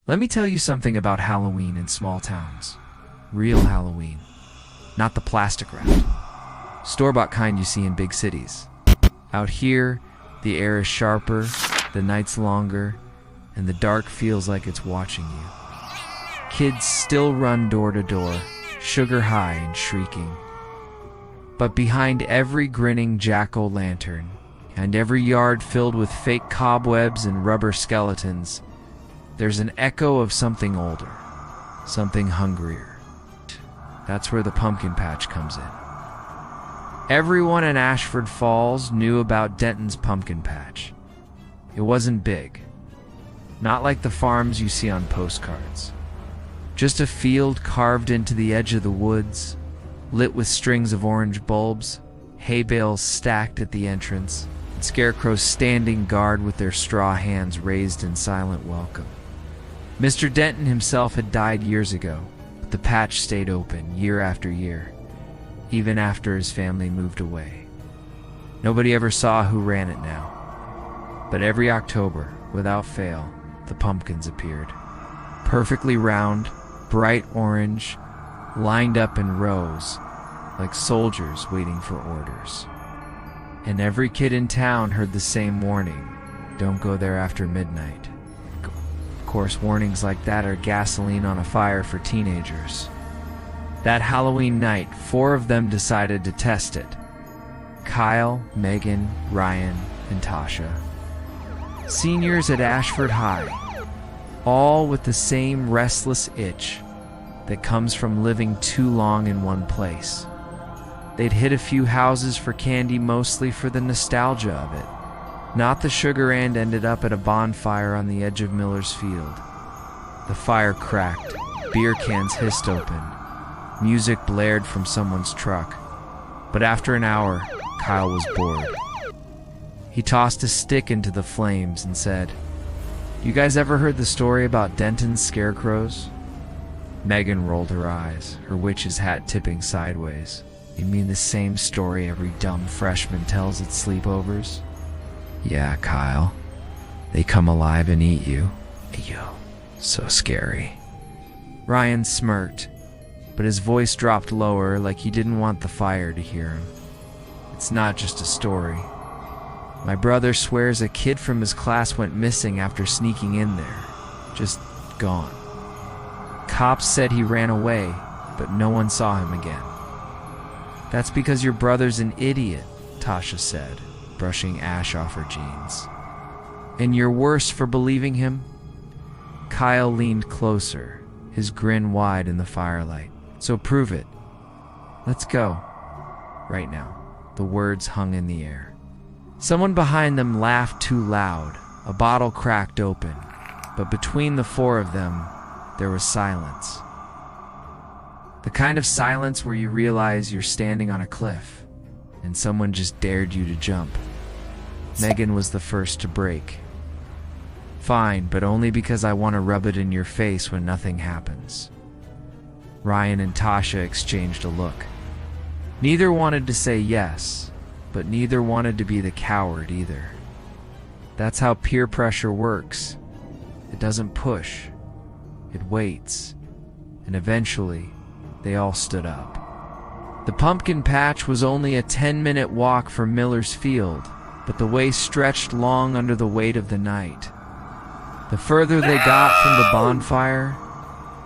Let me tell you something about Halloween in small towns. Real Halloween. Not the plastic wrapped, store-bought kind you see in big cities. Out here, the air is sharper, the night's longer, and the dark feels like it's watching you. Kids still run door to door, sugar high and shrieking. But behind every grinning jack-o'-lantern, and every yard filled with fake cobwebs and rubber skeletons, there's an echo of something older, something hungrier. That's where the pumpkin patch comes in. Everyone in Ashford Falls knew about Denton's pumpkin patch. It wasn't big, not like the farms you see on postcards. Just a field carved into the edge of the woods, lit with strings of orange bulbs, hay bales stacked at the entrance, and scarecrows standing guard with their straw hands raised in silent welcome. Mr. Denton himself had died years ago, but the patch stayed open year after year, even after his family moved away. Nobody ever saw who ran it now, but every October, without fail, the pumpkins appeared. Perfectly round, bright orange, lined up in rows, like soldiers waiting for orders. And every kid in town heard the same warning: don't go there after midnight. Of course, warnings like that are gasoline on a fire for teenagers. That Halloween night, 4 of them decided to test it. Kyle, Megan, Ryan, and Tasha. Seniors at Ashford High, all with the same restless itch that comes from living too long in one place. They'd hit a few houses for candy, mostly for the nostalgia of it. Not the sugar, and ended up at a bonfire on the edge of Miller's Field. The fire cracked, beer cans hissed open, music blared from someone's truck. But after an hour, Kyle was bored. He tossed a stick into the flames and said, "You guys ever heard the story about Denton's scarecrows?" Megan rolled her eyes, her witch's hat tipping sideways. "You mean the same story every dumb freshman tells at sleepovers?" "Yeah, Kyle. They come alive and eat you. Ew, so scary." Ryan smirked, but his voice dropped lower, like he didn't want the fire to hear him. "It's not just a story. My brother swears a kid from his class went missing after sneaking in there. Just gone. Cops said he ran away, but no one saw him again." "That's because your brother's an idiot," Tasha said, brushing ash off her jeans. "And you're worse for believing him?" Kyle leaned closer, his grin wide in the firelight. "So prove it. Let's go. Right now." The words hung in the air. Someone behind them laughed too loud. A bottle cracked open, but between the 4 of them, there was silence. The kind of silence where you realize you're standing on a cliff, and someone just dared you to jump. Megan was the first to break. "Fine, but only because I want to rub it in your face when nothing happens." Ryan and Tasha exchanged a look. Neither wanted to say yes, but neither wanted to be the coward either. That's how peer pressure works. It doesn't push, it waits, and eventually, they all stood up. The pumpkin patch was only a 10-minute walk from Miller's Field, but the way stretched long under the weight of the night. The further they got from the bonfire,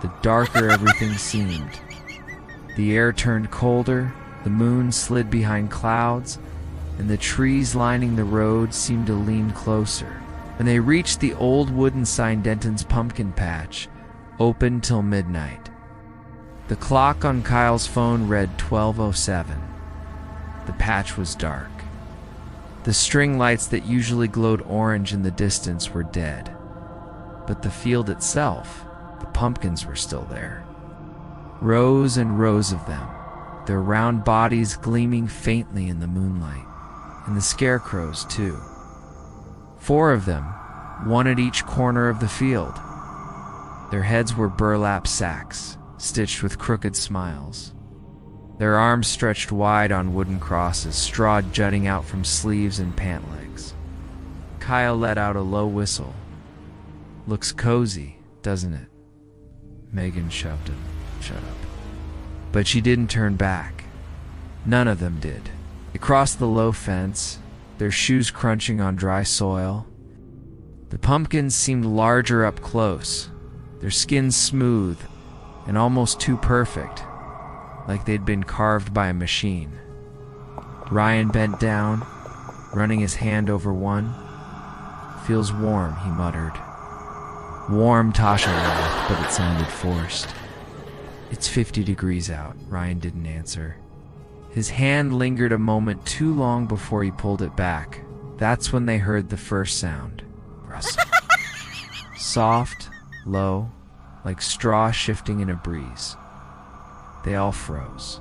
the darker everything seemed. The air turned colder, the moon slid behind clouds, and the trees lining the road seemed to lean closer. When they reached the old wooden sign, Denton's pumpkin patch, open till midnight. The clock on Kyle's phone read 12:07. The patch was dark. The string lights that usually glowed orange in the distance were dead. But the field itself, the pumpkins were still there. Rows and rows of them, their round bodies gleaming faintly in the moonlight. And the scarecrows, too. 4 of them, one at each corner of the field. Their heads were burlap sacks, stitched with crooked smiles. Their arms stretched wide on wooden crosses, straw jutting out from sleeves and pant legs. Kyle let out a low whistle. "Looks cozy," doesn't it? Megan shoved him. Shut up. But she didn't turn back. None of them did. They crossed the low fence, their shoes crunching on dry soil. The pumpkins seemed larger up close, their skins smooth and almost too perfect, like they'd been carved by a machine. Ryan bent down, running his hand over one. "Feels warm," he muttered. "Warm," Tasha laughed, but it sounded forced. "It's 50 degrees out," Ryan didn't answer. His hand lingered a moment too long before he pulled it back. That's when they heard the first sound. Rustle. Soft, low, like straw shifting in a breeze. They all froze.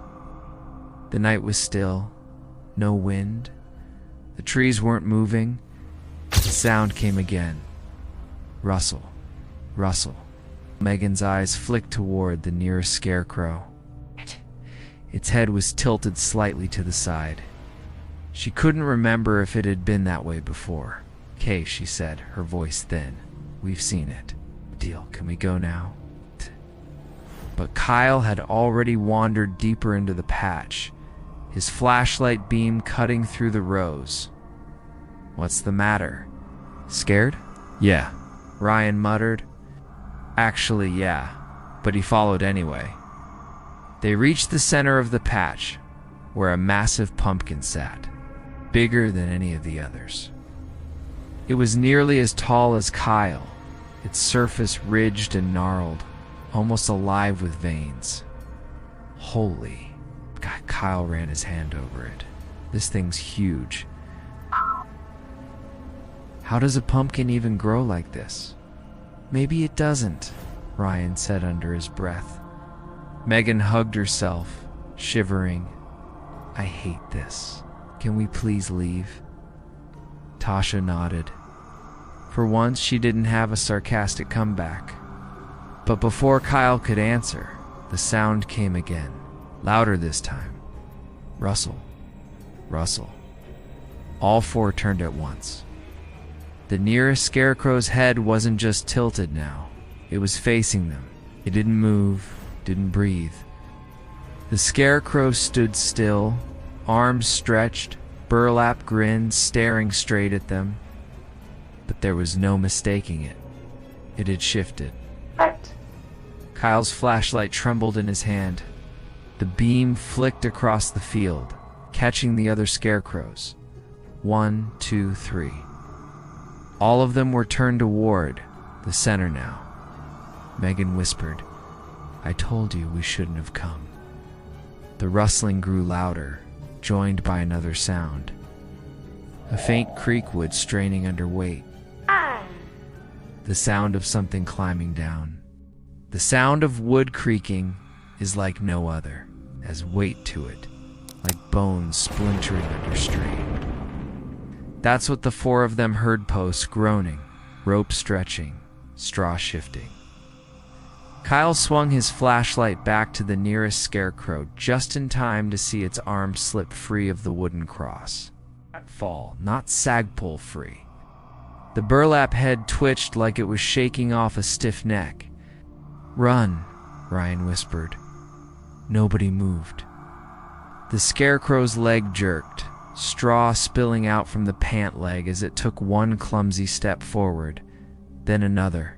The night was still, no wind. The trees weren't moving. The sound came again. Rustle, rustle. Megan's eyes flicked toward the nearest scarecrow. Its head was tilted slightly to the side. She couldn't remember if it had been that way before. "Kay," she said, her voice thin. "We've seen it. Deal, can we go now?" But Kyle had already wandered deeper into the patch, his flashlight beam cutting through the rows. "What's the matter? Scared?" "Yeah," Ryan muttered. "Actually, yeah," but he followed anyway. They reached the center of the patch, where a massive pumpkin sat, bigger than any of the others. It was nearly as tall as Kyle, its surface ridged and gnarled, almost alive with veins. Holy. God, Kyle ran his hand over it. This thing's huge. How does a pumpkin even grow like this? "Maybe it doesn't," Ryan said under his breath. Megan hugged herself, shivering. "I hate this. Can we please leave?" Tasha nodded. For once, she didn't have a sarcastic comeback. But before Kyle could answer, the sound came again, louder this time. Rustle, rustle. All four turned at once. The nearest scarecrow's head wasn't just tilted now. It was facing them. It didn't move, didn't breathe. The scarecrow stood still, arms stretched, burlap grin staring straight at them. But there was no mistaking it. It had shifted. What? Kyle's flashlight trembled in his hand. The beam flicked across the field, catching the other scarecrows. 1, 2, 3. All of them were turned toward the center now. Megan whispered, "I told you we shouldn't have come." The rustling grew louder, joined by another sound. A faint creak wood straining under weight. The sound of something climbing down. The sound of wood creaking is like no other, has weight to it, like bones splintering under strain. That's what the four of them heard, posts groaning, rope stretching, straw shifting. Kyle swung his flashlight back to the nearest scarecrow just in time to see its arm slip free of the wooden cross. Not fall, not sag-pull free. The burlap head twitched like it was shaking off a stiff neck. "Run," Ryan whispered. Nobody moved. The scarecrow's leg jerked, straw spilling out from the pant leg as it took one clumsy step forward, then another.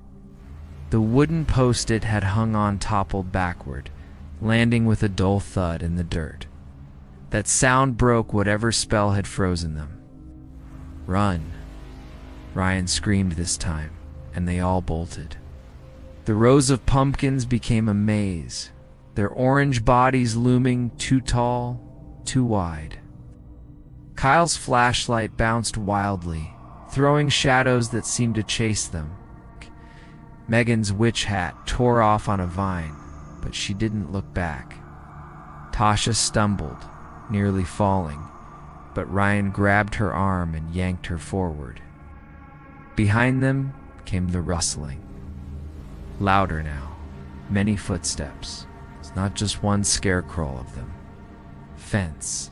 The wooden post it had hung on toppled backward, landing with a dull thud in the dirt. That sound broke whatever spell had frozen them. "Run," Ryan screamed this time, and they all bolted. The rows of pumpkins became a maze, their orange bodies looming too tall, too wide. Kyle's flashlight bounced wildly, throwing shadows that seemed to chase them. Megan's witch hat tore off on a vine, but she didn't look back. Tasha stumbled, nearly falling, but Ryan grabbed her arm and yanked her forward. Behind them came the rustling. Louder now, many footsteps. It's not just one scarecrow of them. Fence.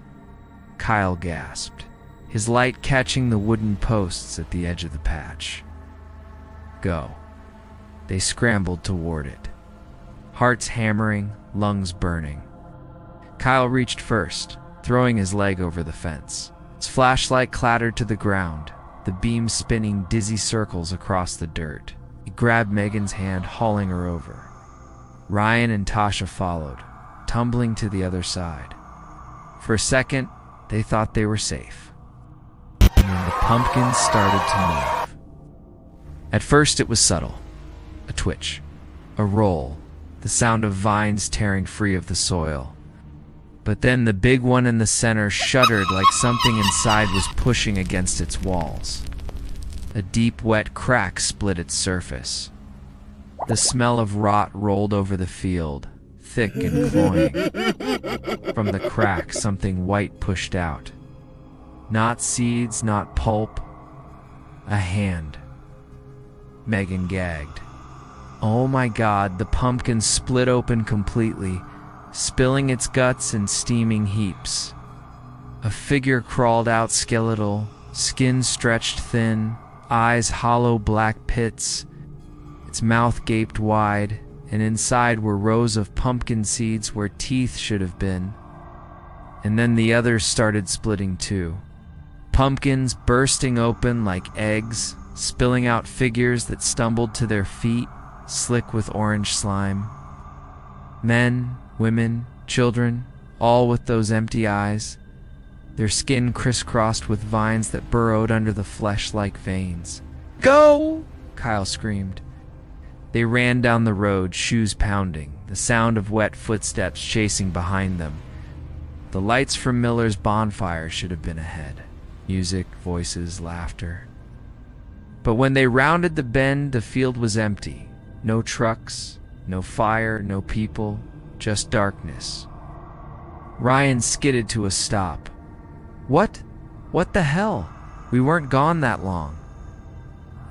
Kyle gasped, his light catching the wooden posts at the edge of the patch. "Go." They scrambled toward it, hearts hammering, lungs burning. Kyle reached first, throwing his leg over the fence. His flashlight clattered to the ground, the beam spinning dizzy circles across the dirt. He grabbed Megan's hand, hauling her over. Ryan and Tasha followed, tumbling to the other side. For a second, they thought they were safe. And then the pumpkins started to move. At first it was subtle. A twitch, a roll, the sound of vines tearing free of the soil. But then the big one in the center shuddered like something inside was pushing against its walls. A deep, wet crack split its surface. The smell of rot rolled over the field, thick and cloying. From the crack, something white pushed out. Not seeds, not pulp. A hand. Megan gagged. Oh my God, the pumpkin split open completely, spilling its guts in steaming heaps. A figure crawled out skeletal, skin stretched thin, eyes hollow black pits. Its mouth gaped wide, and inside were rows of pumpkin seeds where teeth should have been. And then the others started splitting too. Pumpkins bursting open like eggs, spilling out figures that stumbled to their feet, slick with orange slime. Men, women, children, all with those empty eyes, their skin crisscrossed with vines that burrowed under the flesh like veins. "Go!" Kyle screamed. They ran down the road, shoes pounding, the sound of wet footsteps chasing behind them. The lights from Miller's bonfire should have been ahead. Music, voices, laughter. But when they rounded the bend, the field was empty. No trucks, no fire, no people, just darkness. Ryan skidded to a stop. What? What the hell? We weren't gone that long.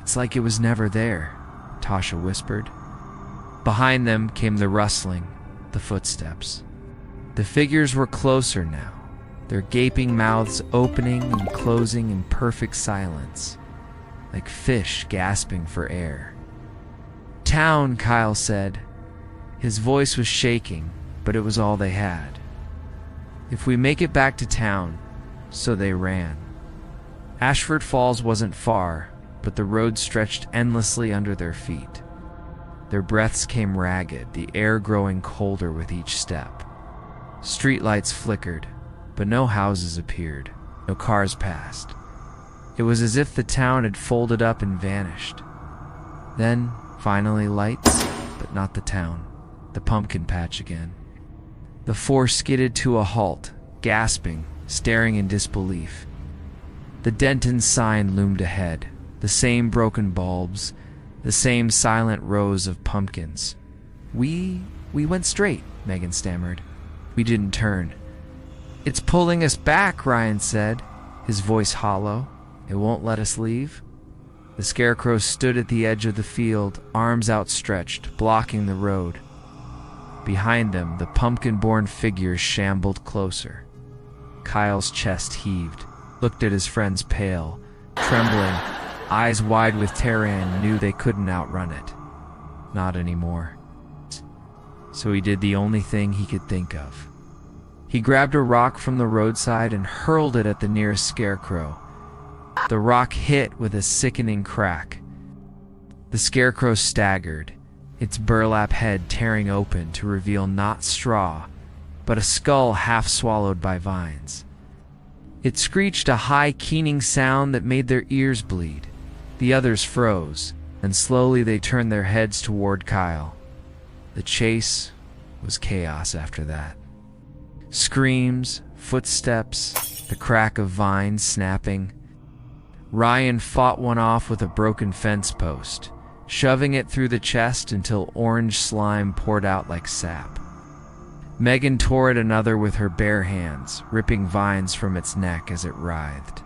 It's like it was never there, Tasha whispered. Behind them came the rustling, the footsteps. The figures were closer now, their gaping mouths opening and closing in perfect silence, like fish gasping for air. "Town," Kyle said. His voice was shaking, but it was all they had. "If we make it back to town," so they ran. Ashford Falls wasn't far, but the road stretched endlessly under their feet. Their breaths came ragged, the air growing colder with each step. Streetlights flickered, but no houses appeared, no cars passed. It was as if the town had folded up and vanished. Then, finally, lights, but not the town. The pumpkin patch again. The four skidded to a halt, gasping, staring in disbelief. The Denton sign loomed ahead, the same broken bulbs, the same silent rows of pumpkins. We went straight," Megan stammered. "We didn't turn." "It's pulling us back," Ryan said, his voice hollow. "It won't let us leave." The scarecrow stood at the edge of the field, arms outstretched, blocking the road. Behind them, the pumpkin-born figures shambled closer. Kyle's chest heaved, looked at his friends pale, trembling, eyes wide with terror, and knew they couldn't outrun it. Not anymore. So he did the only thing he could think of. He grabbed a rock from the roadside and hurled it at the nearest scarecrow. The rock hit with a sickening crack. The scarecrow staggered, its burlap head tearing open to reveal not straw, but a skull half swallowed by vines. It screeched a high, keening sound that made their ears bleed. The others froze, and slowly they turned their heads toward Kyle. The chase was chaos after that. Screams, footsteps, the crack of vines snapping. Ryan fought one off with a broken fence post, shoving it through the chest until orange slime poured out like sap. Megan tore at another with her bare hands, ripping vines from its neck as it writhed.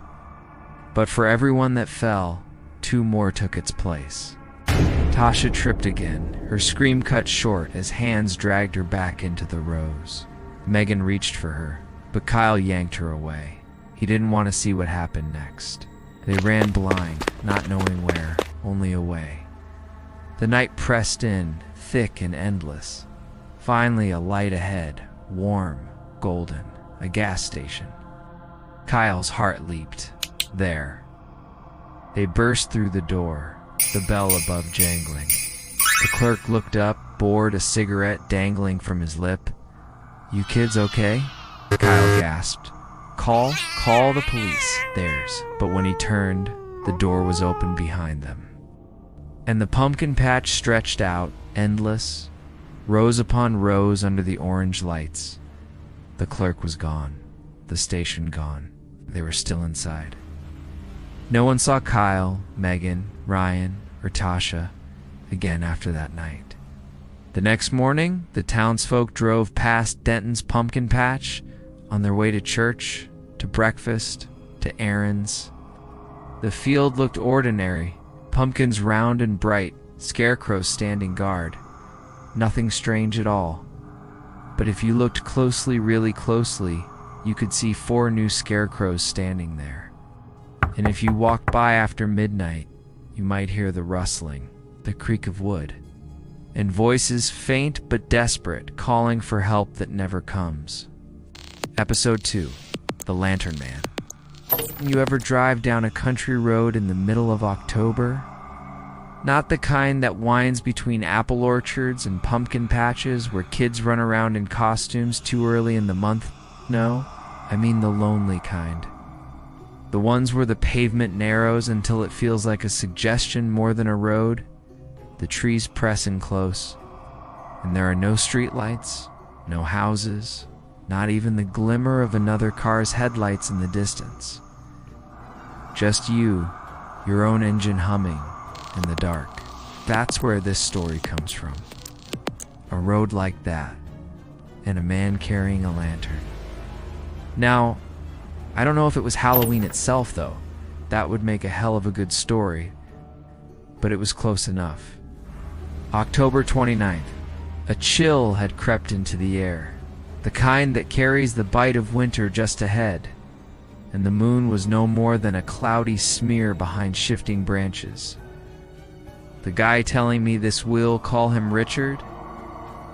But for everyone that fell, two more took its place. Tasha tripped again, her scream cut short as hands dragged her back into the rows. Megan reached for her, but Kyle yanked her away. He didn't want to see what happened next. They ran blind, not knowing where, only away. The night pressed in, thick and endless. Finally, a light ahead, warm, golden, a gas station. Kyle's heart leaped. There. They burst through the door, the bell above jangling. The clerk looked up, bored, a cigarette dangling from his lip. "You kids okay?" Kyle gasped. Call the police, theirs." But when he turned, the door was open behind them. And the pumpkin patch stretched out, endless, rows upon rows under the orange lights. The clerk was gone, the station gone. They were still inside. No one saw Kyle, Megan, Ryan, or Tasha again after that night. The next morning, the townsfolk drove past Denton's pumpkin patch on their way to church, to breakfast, to errands. The field looked ordinary, pumpkins round and bright, scarecrows standing guard. Nothing strange at all. But if you looked closely, really closely, you could see 4 new scarecrows standing there. And if you walked by after midnight, you might hear the rustling, the creak of wood, and voices faint but desperate, calling for help that never comes. Episode 2, The Lantern Man. You ever drive down a country road in the middle of October? Not the kind that winds between apple orchards and pumpkin patches where kids run around in costumes too early in the month. No, I mean the lonely kind. The ones where the pavement narrows until it feels like a suggestion more than a road. The trees press in close, and there are no streetlights, no houses, not even the glimmer of another car's headlights in the distance. Just you, your own engine humming in the dark. That's where this story comes from. A road like that, and a man carrying a lantern. Now, I don't know if it was Halloween itself, though. That would make a hell of a good story, but it was close enough. October 29th. A chill had crept into the air, the kind that carries the bite of winter just ahead, and the moon was no more than a cloudy smear behind shifting branches. The guy telling me this, will call him Richard,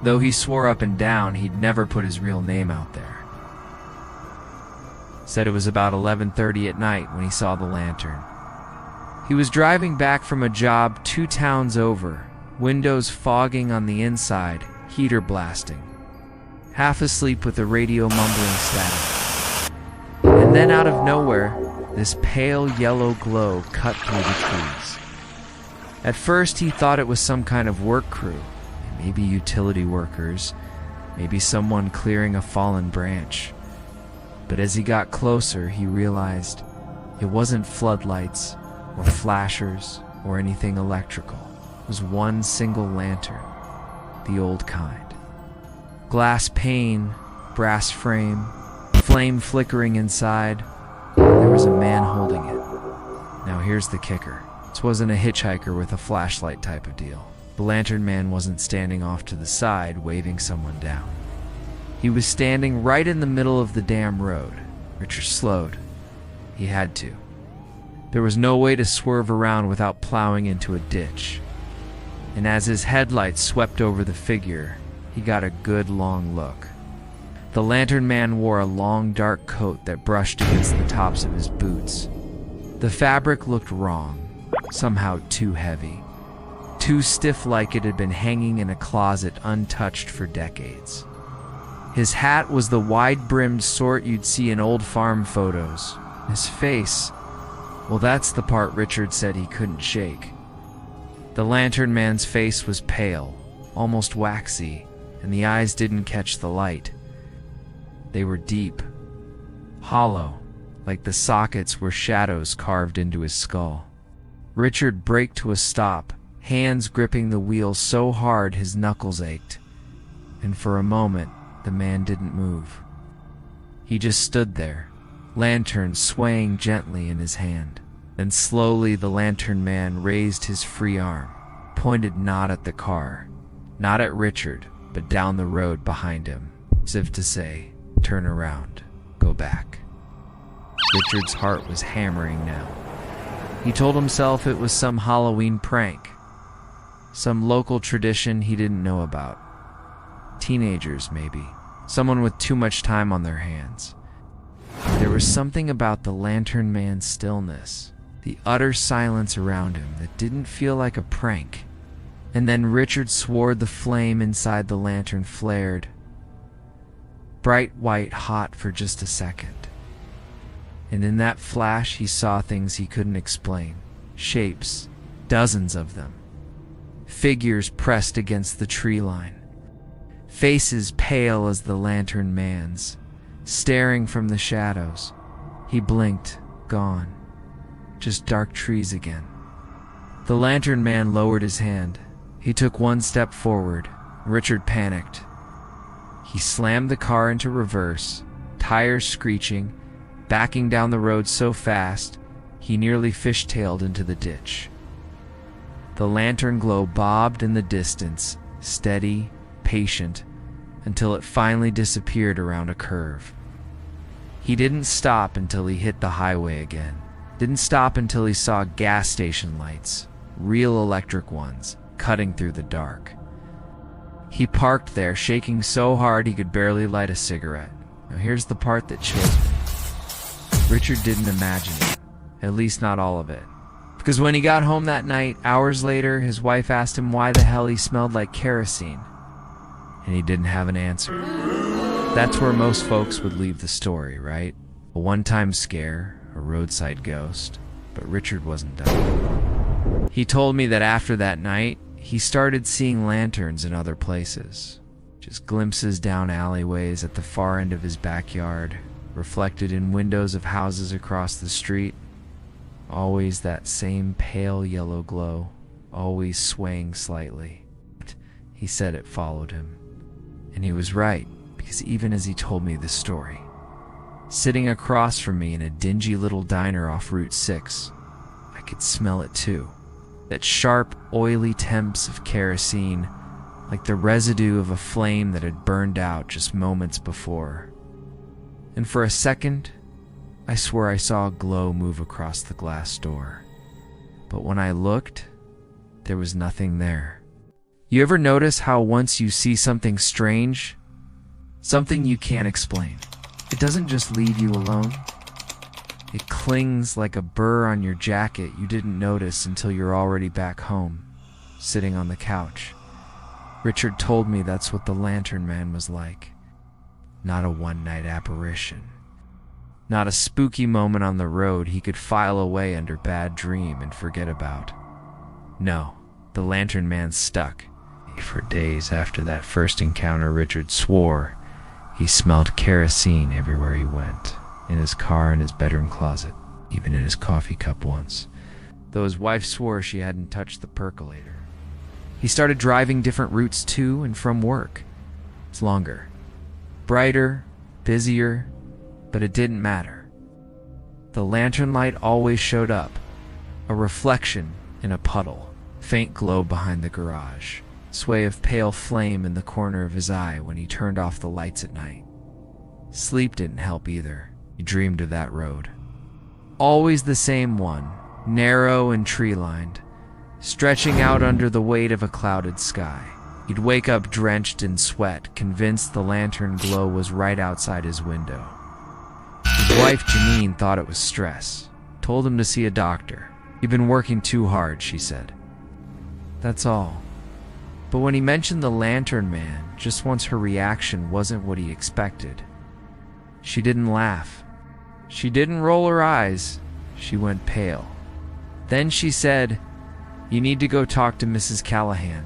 though he swore up and down he'd never put his real name out there. Said it was about 11:30 at night when he saw the lantern. He was driving back from a job 2 towns over, windows fogging on the inside, heater blasting. Half asleep with the radio mumbling static. And then out of nowhere, this pale yellow glow cut through the trees. At first he thought it was some kind of work crew, maybe utility workers, maybe someone clearing a fallen branch. But as he got closer, he realized it wasn't floodlights or flashers or anything electrical. It was one single lantern, the old kind. Glass pane, brass frame, flame flickering inside. There was a man holding it. Now here's the kicker. This wasn't a hitchhiker with a flashlight type of deal. The lantern man wasn't standing off to the side waving someone down. He was standing right in the middle of the damn road. Richard slowed. He had to. There was no way to swerve around without plowing into a ditch. And as his headlights swept over the figure, he got a good long look. The lantern man wore a long dark coat that brushed against the tops of his boots. The fabric looked wrong, somehow too heavy, too stiff, like it had been hanging in a closet untouched for decades. His hat was the wide-brimmed sort you'd see in old farm photos. His face, well, that's the part Richard said he couldn't shake. The lantern man's face was pale, almost waxy, and the eyes didn't catch the light. They were deep, hollow, like the sockets were shadows carved into his skull. Richard braked to a stop, hands gripping the wheel so hard his knuckles ached, and for a moment, the man didn't move. He just stood there, lantern swaying gently in his hand. Then slowly the lantern man raised his free arm, pointed not at the car, not at Richard, but down the road behind him, as if to say, turn around, go back. Richard's heart was hammering now. He told himself it was some Halloween prank. Some local tradition he didn't know about. Teenagers, maybe. Someone with too much time on their hands. There was something about the Lantern Man's stillness, the utter silence around him, that didn't feel like a prank. And then Richard swore the flame inside the lantern flared, bright white hot for just a second. And in that flash he saw things he couldn't explain. Shapes, dozens of them. Figures pressed against the tree line. Faces pale as the Lantern Man's, staring from the shadows. He blinked, gone. Just dark trees again. The Lantern Man lowered his hand. He took one step forward. Richard panicked. He slammed the car into reverse, tires screeching, backing down the road so fast he nearly fishtailed into the ditch. The lantern glow bobbed in the distance, steady, patient, until it finally disappeared around a curve. He didn't stop until he hit the highway again. Didn't stop until he saw gas station lights, real electric ones, cutting through the dark. He parked there, shaking so hard he could barely light a cigarette. Now here's the part that chilled me. Richard didn't imagine it, at least not all of it. Because when he got home that night, hours later, his wife asked him why the hell he smelled like kerosene. And he didn't have an answer. That's where most folks would leave the story, right? A one-time scare, a roadside ghost. But Richard wasn't done. He told me that after that night, he started seeing lanterns in other places. Just glimpses down alleyways at the far end of his backyard, reflected in windows of houses across the street. Always that same pale yellow glow, always swaying slightly. He said it followed him. And he was right, because even as he told me this story, sitting across from me in a dingy little diner off Route 6, I could smell it too. That sharp, oily temps of kerosene, like the residue of a flame that had burned out just moments before. And for a second, I swore I saw a glow move across the glass door. But when I looked, there was nothing there. You ever notice how once you see something strange, something you can't explain, it doesn't just leave you alone? It clings like a burr on your jacket you didn't notice until you're already back home, sitting on the couch. Richard told me that's what the Lantern Man was like. Not a one-night apparition. Not a spooky moment on the road he could file away under bad dream and forget about. No, the Lantern Man stuck. For days after that first encounter, Richard swore he smelled kerosene everywhere he went. In his car, in his bedroom closet, even in his coffee cup once. Though his wife swore she hadn't touched the percolator. He started driving different routes to and from work. It's longer. Brighter, busier, but it didn't matter. The lantern light always showed up, a reflection in a puddle, faint glow behind the garage, sway of pale flame in the corner of his eye when he turned off the lights at night. Sleep didn't help either. He dreamed of that road. Always the same one, narrow and tree-lined, stretching out under the weight of a clouded sky. He'd wake up drenched in sweat, convinced the lantern glow was right outside his window. His wife, Janine, thought it was stress. Told him to see a doctor. He'd been working too hard, she said. That's all. But when he mentioned the Lantern Man, just once her reaction wasn't what he expected. She didn't laugh. She didn't roll her eyes. She went pale. Then she said, "You need to go talk to Mrs. Callahan."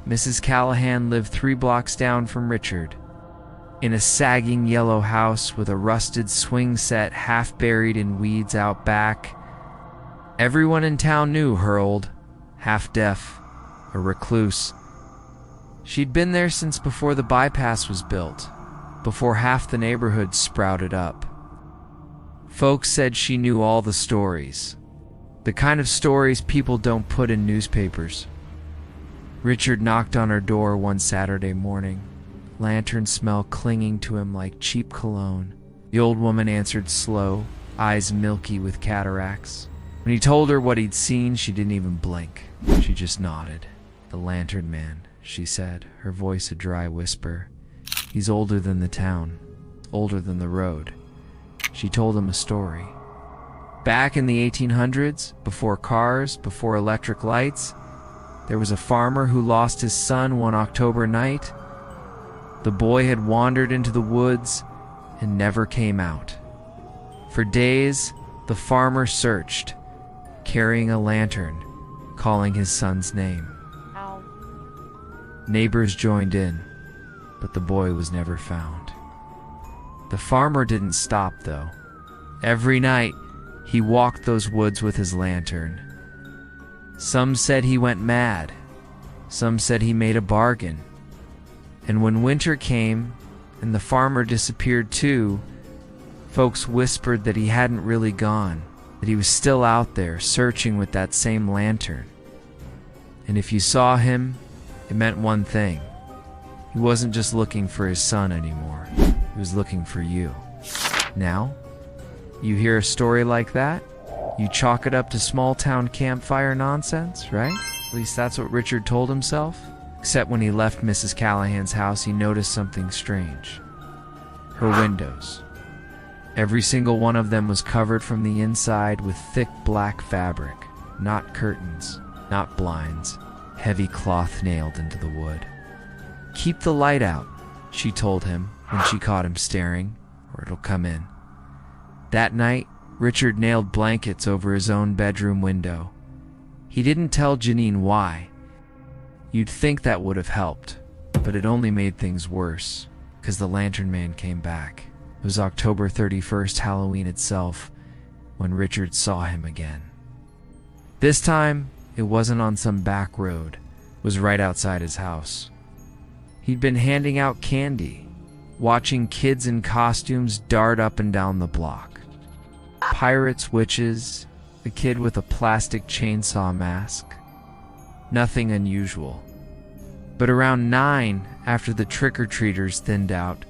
Mrs. Callahan lived 3 blocks down from Richard, in a sagging yellow house with a rusted swing set half buried in weeds out back. Everyone in town knew Harold, half deaf, a recluse. She'd been there since before the bypass was built, before half the neighborhood sprouted up. Folks said she knew all the stories, the kind of stories people don't put in newspapers. Richard knocked on her door one Saturday morning, lantern smell clinging to him like cheap cologne. The old woman answered slow, eyes milky with cataracts. When he told her what he'd seen, she didn't even blink. She just nodded. "The Lantern Man," she said, her voice a dry whisper. "He's older than the town, older than the road." She told him a story. Back in the 1800s, before cars, before electric lights, there was a farmer who lost his son one October night. The boy had wandered into the woods and never came out. For days, the farmer searched, carrying a lantern, calling his son's name. Ow. Neighbors joined in, but the boy was never found. The farmer didn't stop, though. Every night, he walked those woods with his lantern. Some said he went mad. Some said he made a bargain. And when winter came and the farmer disappeared too, folks whispered that he hadn't really gone, that he was still out there searching with that same lantern. And if you saw him, it meant one thing. He wasn't just looking for his son anymore. He was looking for you. Now, you hear a story like that, you chalk it up to small-town campfire nonsense, right? At least that's what Richard told himself. Except when he left Mrs. Callahan's house, he noticed something strange. Her windows. Every single one of them was covered from the inside with thick black fabric. Not curtains, not blinds, heavy cloth nailed into the wood. "Keep the light out," she told him when she caught him staring, or it'll come in. That night, Richard nailed blankets over his own bedroom window. He didn't tell Janine why. You'd think that would have helped, but it only made things worse, because the Lantern Man came back. It was October 31st, Halloween itself, when Richard saw him again. This time, it wasn't on some back road. It was right outside his house. He'd been handing out candy, watching kids in costumes dart up and down the block. Pirates, witches, a kid with a plastic chainsaw mask. Nothing unusual. But around 9, after the trick-or-treaters thinned out,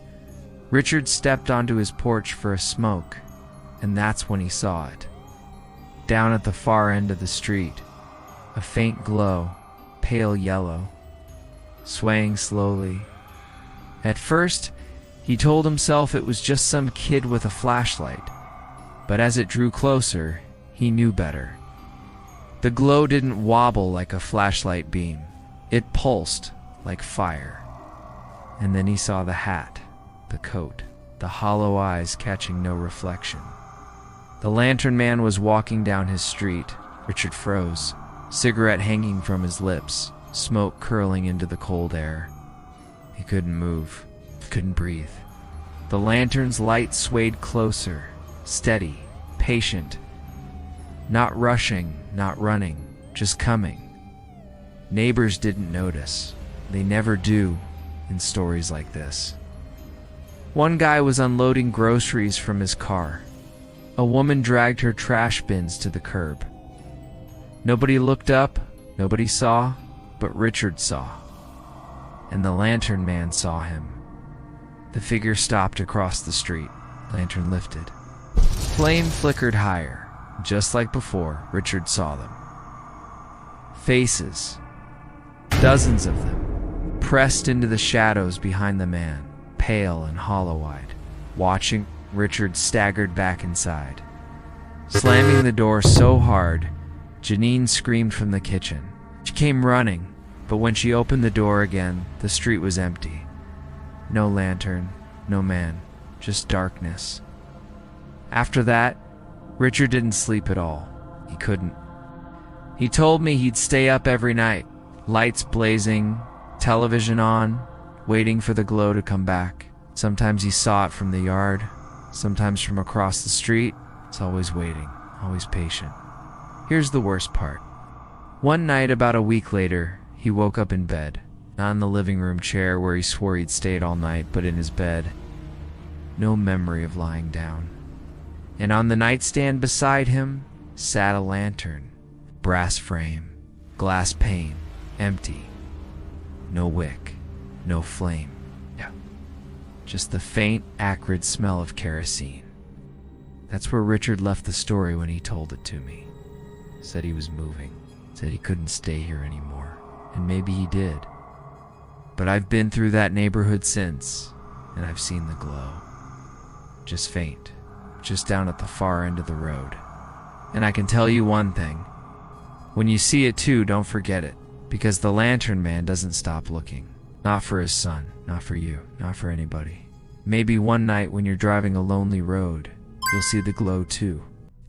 Richard stepped onto his porch for a smoke, and that's when he saw it. Down at the far end of the street, a faint glow, pale yellow, swaying slowly. At first, he told himself it was just some kid with a flashlight, but as it drew closer, he knew better. The glow didn't wobble like a flashlight beam. It pulsed like fire. And then he saw the hat, the coat, the hollow eyes catching no reflection. The Lantern Man was walking down his street. Richard froze, cigarette hanging from his lips, smoke curling into the cold air. He couldn't move, couldn't breathe. The lantern's light swayed closer, steady, patient. Not rushing, not running, just coming. Neighbors didn't notice. They never do in stories like this. One guy was unloading groceries from his car. A woman dragged her trash bins to the curb. Nobody looked up, nobody saw, but Richard saw. And the Lantern Man saw him. The figure stopped across the street, lantern lifted. Flame flickered higher. Just like before, Richard saw them. Faces. Dozens of them. Pressed into the shadows behind the man, pale and hollow-eyed. Watching, Richard staggered back inside. Slamming the door so hard, Janine screamed from the kitchen. She came running, but when she opened the door again, the street was empty. No lantern, no man, just darkness. After that, Richard didn't sleep at all. He couldn't. He told me he'd stay up every night, lights blazing, television on, waiting for the glow to come back. Sometimes he saw it from the yard, sometimes from across the street. It's always waiting, always patient. Here's the worst part. One night, about a week later, he woke up in bed, not in the living room chair where he swore he'd stayed all night, but in his bed. No memory of lying down. And on the nightstand beside him sat a lantern, brass frame, glass pane, empty. No wick, no flame. Yeah. Just the faint, acrid smell of kerosene. That's where Richard left the story when he told it to me. Said he was moving. Said he couldn't stay here anymore. and maybe he did. But I've been through that neighborhood since, and I've seen the glow. Just faint, just down at the far end of the road. And I can tell you one thing. When you see it too, don't forget it, because the Lantern Man doesn't stop looking. Not for his son, not for you, not for anybody. Maybe one night when you're driving a lonely road, you'll see the glow too.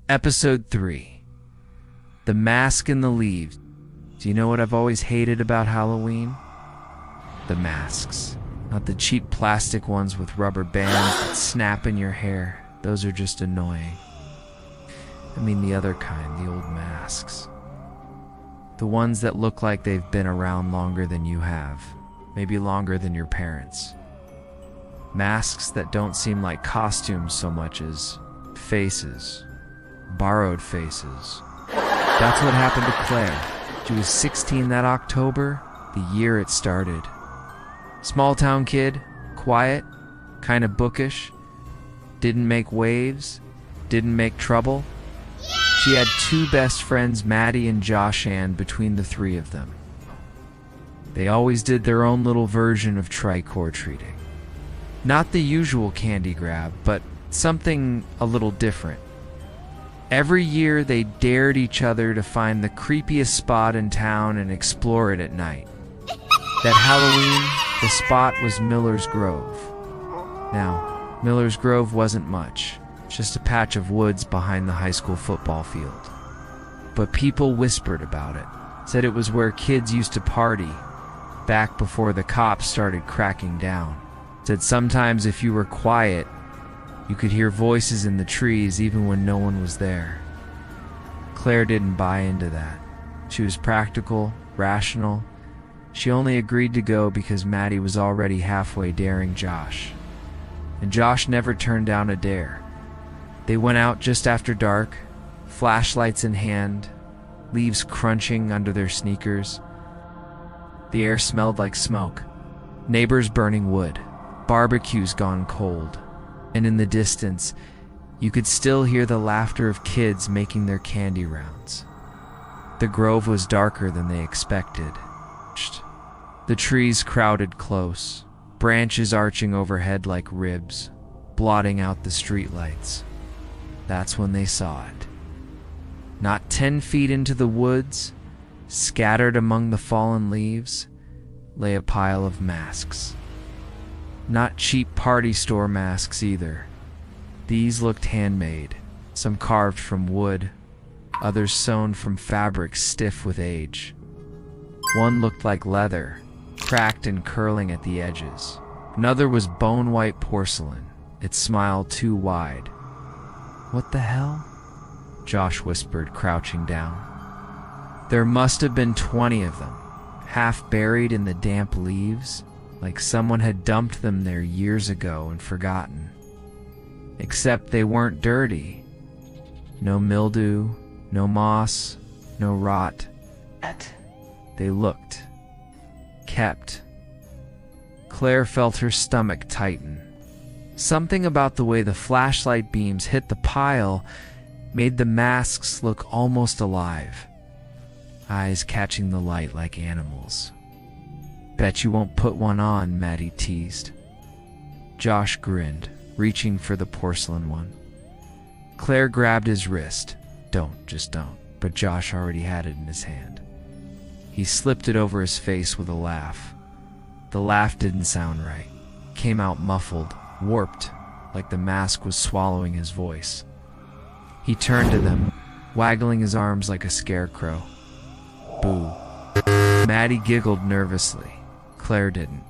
Episode 3. The Mask in the Leaves. Do you know what I've always hated about Halloween? The masks. Not the cheap plastic ones with rubber bands that snap in your hair. Those are just annoying. I mean the other kind, the old masks. The ones that look like they've been around longer than you have. Maybe longer than your parents. Masks that don't seem like costumes so much as faces. Borrowed faces. That's what happened to Claire. She was 16 that October, the year it started. Small town kid, quiet, kind of bookish, didn't make waves, didn't make trouble. She had 2 best friends, Maddie and Josh Ann, between the 3 of them. They always did their own little version of trick-or-treating. Not the usual candy grab, but something a little different. Every year they dared each other to find the creepiest spot in town and explore it at night. That Halloween, the spot was Miller's Grove. Now, Miller's Grove wasn't much, just a patch of woods behind the high school football field. But people whispered about it, said it was where kids used to party, back before the cops started cracking down. Said sometimes if you were quiet, you could hear voices in the trees even when no one was there. Claire didn't buy into that. She was practical, rational. She only agreed to go because Maddie was already halfway daring Josh. And Josh never turned down a dare. They went out just after dark, flashlights in hand, leaves crunching under their sneakers. The air smelled like smoke, neighbors burning wood, barbecues gone cold, and in the distance, you could still hear the laughter of kids making their candy rounds. The grove was darker than they expected. The trees crowded close, branches arching overhead like ribs, blotting out the streetlights. That's when they saw it. Not 10 feet into the woods, scattered among the fallen leaves, lay a pile of masks. Not cheap party store masks either. These looked handmade, some carved from wood, others sewn from fabric stiff with age. One looked like leather, cracked and curling at the edges. Another was bone-white porcelain, its smile too wide. "What the hell?" Josh whispered, crouching down. There must have been 20 of them, half buried in the damp leaves, like someone had dumped them there years ago and forgotten. Except they weren't dirty. No mildew, no moss, no rot. They looked kept. Claire felt her stomach tighten. Something about the way the flashlight beams hit the pile made the masks look almost alive, eyes catching the light like animals. "Bet you won't put one on," Maddie teased. Josh grinned, reaching for the porcelain one. Claire grabbed his wrist. "Don't, just don't." But Josh already had it in his hand. He slipped it over his face with a laugh. The laugh didn't sound right. Came out muffled, warped, like the mask was swallowing his voice. He turned to them, waggling his arms like a scarecrow. "Boo." Maddie giggled nervously. Claire didn't.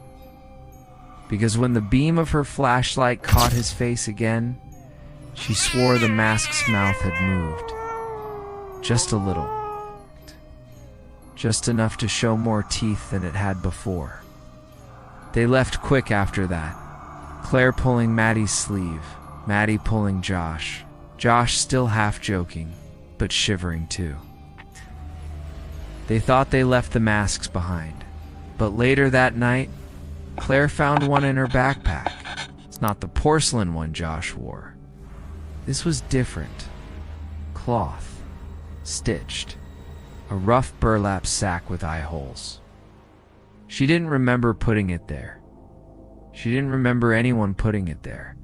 Because when the beam of her flashlight caught his face again, she swore the mask's mouth had moved. Just a little. Just enough to show more teeth than it had before. They left quick after that. Claire pulling Maddie's sleeve, Maddie pulling Josh. Josh still half joking, but shivering too. They thought they left the masks behind, but later that night, Claire found one in her backpack. It's not the porcelain one Josh wore. This was different. Cloth. Stitched. A rough burlap sack with eye holes. She didn't remember putting it there. She didn't remember anyone putting it there.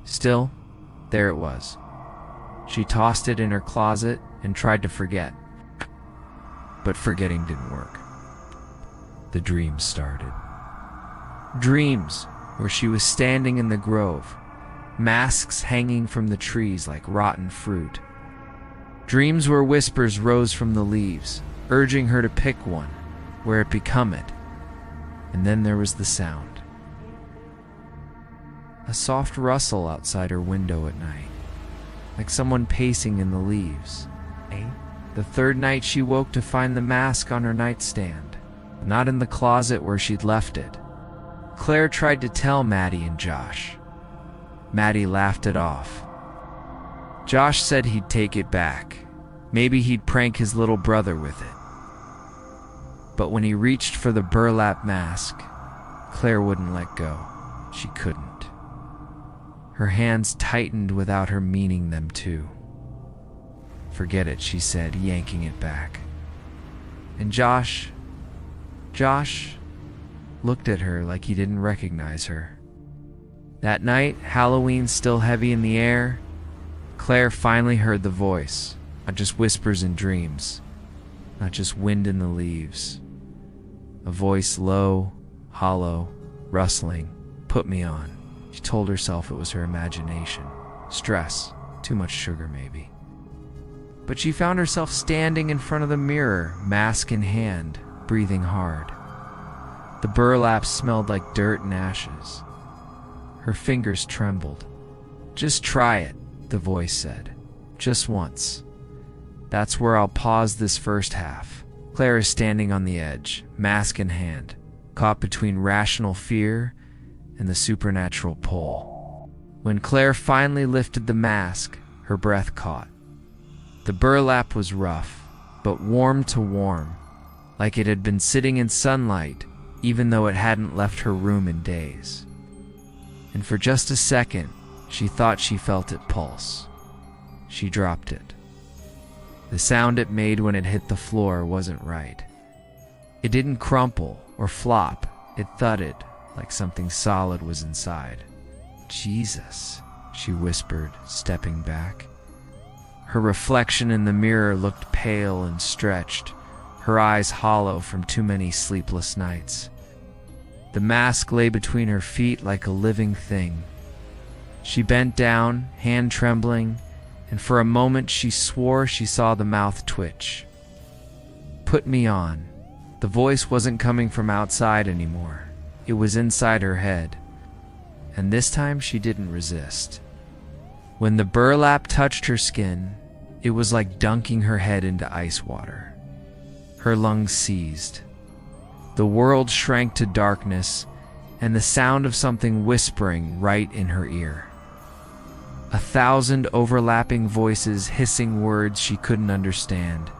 Still, there it was. She tossed it in her closet and tried to forget. But forgetting didn't work. The dreams started. Dreams where she was standing in the grove, masks hanging from the trees like rotten fruit. Dreams where whispers rose from the leaves, urging her to pick one, where it become it. And then there was the sound. A soft rustle outside her window at night, like someone pacing in the leaves. The third night she woke to find the mask on her nightstand, not in the closet where she'd left it. Claire tried to tell Maddie and Josh. Maddie laughed it off. Josh said he'd take it back. Maybe he'd prank his little brother with it. But when he reached for the burlap mask, Claire wouldn't let go. She couldn't. Her hands tightened without her meaning them to. "Forget it," she said, yanking it back. And Josh looked at her like he didn't recognize her. That night, Halloween still heavy in the air, Claire finally heard the voice, not just whispers and dreams, not just wind in the leaves. A voice low, hollow, rustling, "Put me on." She told herself it was her imagination. Stress, too much sugar maybe. But she found herself standing in front of the mirror, mask in hand, breathing hard. The burlap smelled like dirt and ashes. Her fingers trembled. "Just try it," the voice said. "Just once. That's where I'll pause this first half." Claire is standing on the edge, mask in hand, caught between rational fear and the supernatural pull. When Claire finally lifted the mask, her breath caught. The burlap was rough, but warm to warm, like it had been sitting in sunlight, even though it hadn't left her room in days. And for just a second, she thought she felt it pulse. She dropped it. The sound it made when it hit the floor wasn't right. It didn't crumple or flop, it thudded like something solid was inside. "Jesus," she whispered, stepping back. Her reflection in the mirror looked pale and stretched, her eyes hollow from too many sleepless nights. The mask lay between her feet like a living thing. She bent down, hand trembling, and for a moment she swore she saw the mouth twitch. "Put me on." The voice wasn't coming from outside anymore. It was inside her head. And this time she didn't resist. When the burlap touched her skin, it was like dunking her head into ice water. Her lungs seized. The world shrank to darkness, and the sound of something whispering right in her ear. 1,000 overlapping voices hissing words she couldn't understand.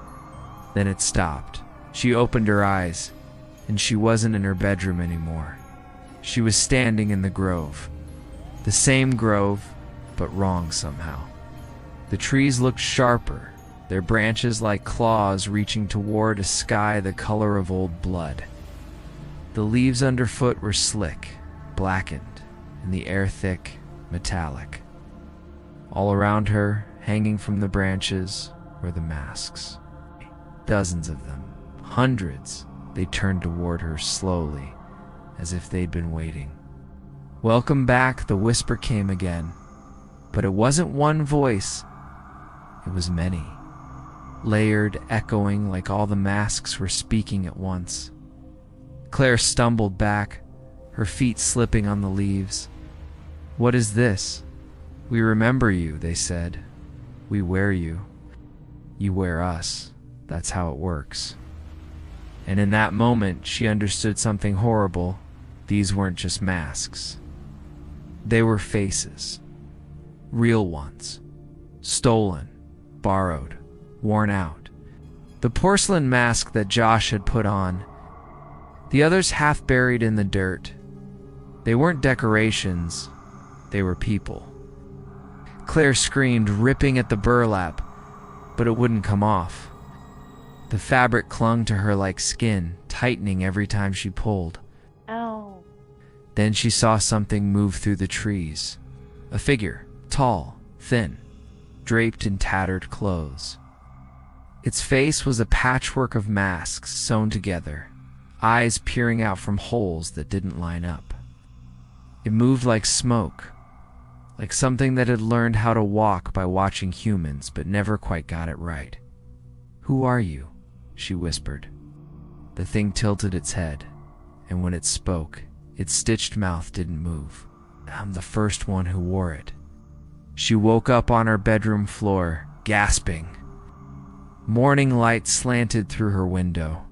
Then it stopped. She opened her eyes, and she wasn't in her bedroom anymore. She was standing in the grove. The same grove, but wrong somehow. The trees looked sharper, their branches like claws reaching toward a sky the color of old blood. The leaves underfoot were slick, blackened, and the air thick, metallic. All around her, hanging from the branches, were the masks. Dozens of them, hundreds. They turned toward her slowly, as if they'd been waiting. "Welcome back," the whisper came again. But it wasn't one voice. It was many. Layered, echoing like all the masks were speaking at once. Claire stumbled back, her feet slipping on the leaves. "What is this?" "We remember you," they said. "We wear you. You wear us. That's how it works." And in that moment, she understood something horrible. These weren't just masks. They were faces. Real ones. Stolen, borrowed, worn out. The porcelain mask that Josh had put on, the others half buried in the dirt. They weren't decorations, they were people. Claire screamed, ripping at the burlap, but it wouldn't come off. The fabric clung to her like skin, tightening every time she pulled. Ow. Then she saw something move through the trees. A figure, tall, thin, draped in tattered clothes. Its face was a patchwork of masks sewn together, eyes peering out from holes that didn't line up. It moved like smoke, like something that had learned how to walk by watching humans but never quite got it right. "Who are you?" she whispered. The thing tilted its head, and when it spoke, its stitched mouth didn't move. "I'm the first one who wore it." She woke up on her bedroom floor, gasping. Morning light slanted through her window.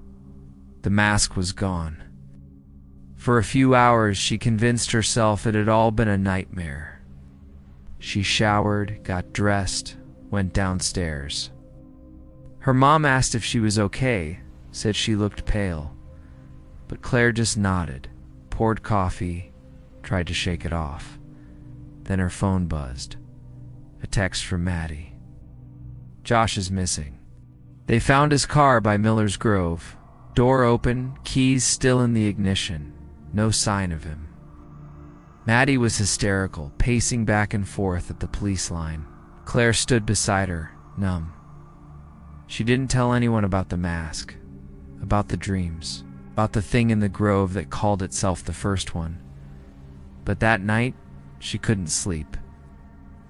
The mask was gone. For a few hours, she convinced herself it had all been a nightmare. She showered, got dressed, went downstairs. Her mom asked if she was okay, said she looked pale. But Claire just nodded, poured coffee, tried to shake it off. Then her phone buzzed. A text from Maddie. "Josh is missing." They found his car by Miller's Grove. Door open, keys still in the ignition. No sign of him. Maddie was hysterical, pacing back and forth at the police line. Claire stood beside her, numb. She didn't tell anyone about the mask, about the dreams, about the thing in the grove that called itself the first one. But that night, she couldn't sleep.